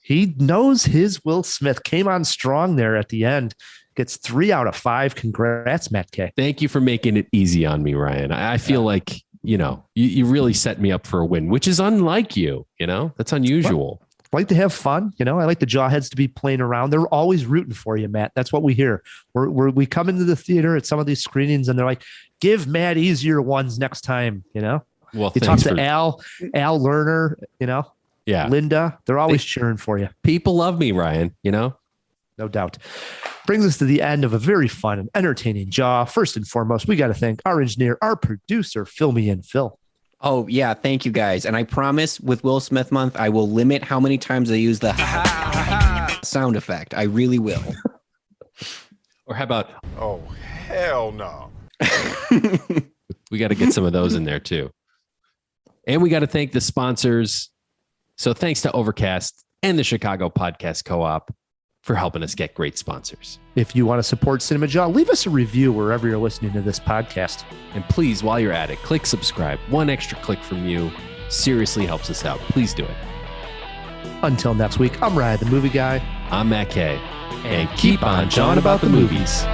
He knows his Will Smith. Came on strong there at the end. Gets 3 out of 5. Congrats, Matt K. Thank you for making it easy on me, Ryan. I feel like, you really set me up for a win, which is unlike you. That's unusual. I like to have fun. I like the jawheads to be playing around. They're always rooting for you, Matt. That's what we hear. We come into the theater at some of these screenings and they're like, give Matt easier ones next time. Well, you talk to Al Lerner, yeah, Linda. They're always cheering for you. People love me, Ryan. No doubt. Brings us to the end of a very fun and entertaining Jaw. First and foremost, we got to thank our engineer, our producer, Fill Me In, Phil. Oh, yeah. Thank you, guys. And I promise with Will Smith month, I will limit how many times I use the sound effect. I really will. Or how about, oh, hell no. We got to get some of those in there too. And we got to thank the sponsors. So thanks to Overcast and the Chicago Podcast Co-op for helping us get great sponsors. If you want to support Cinemajaw, leave us a review wherever you're listening to this podcast. And please, while you're at it, click subscribe. 1 extra click from you seriously helps us out. Please do it. Until next week, I'm Ryan, the movie guy. I'm Matt K. And keep on jawing about the movies.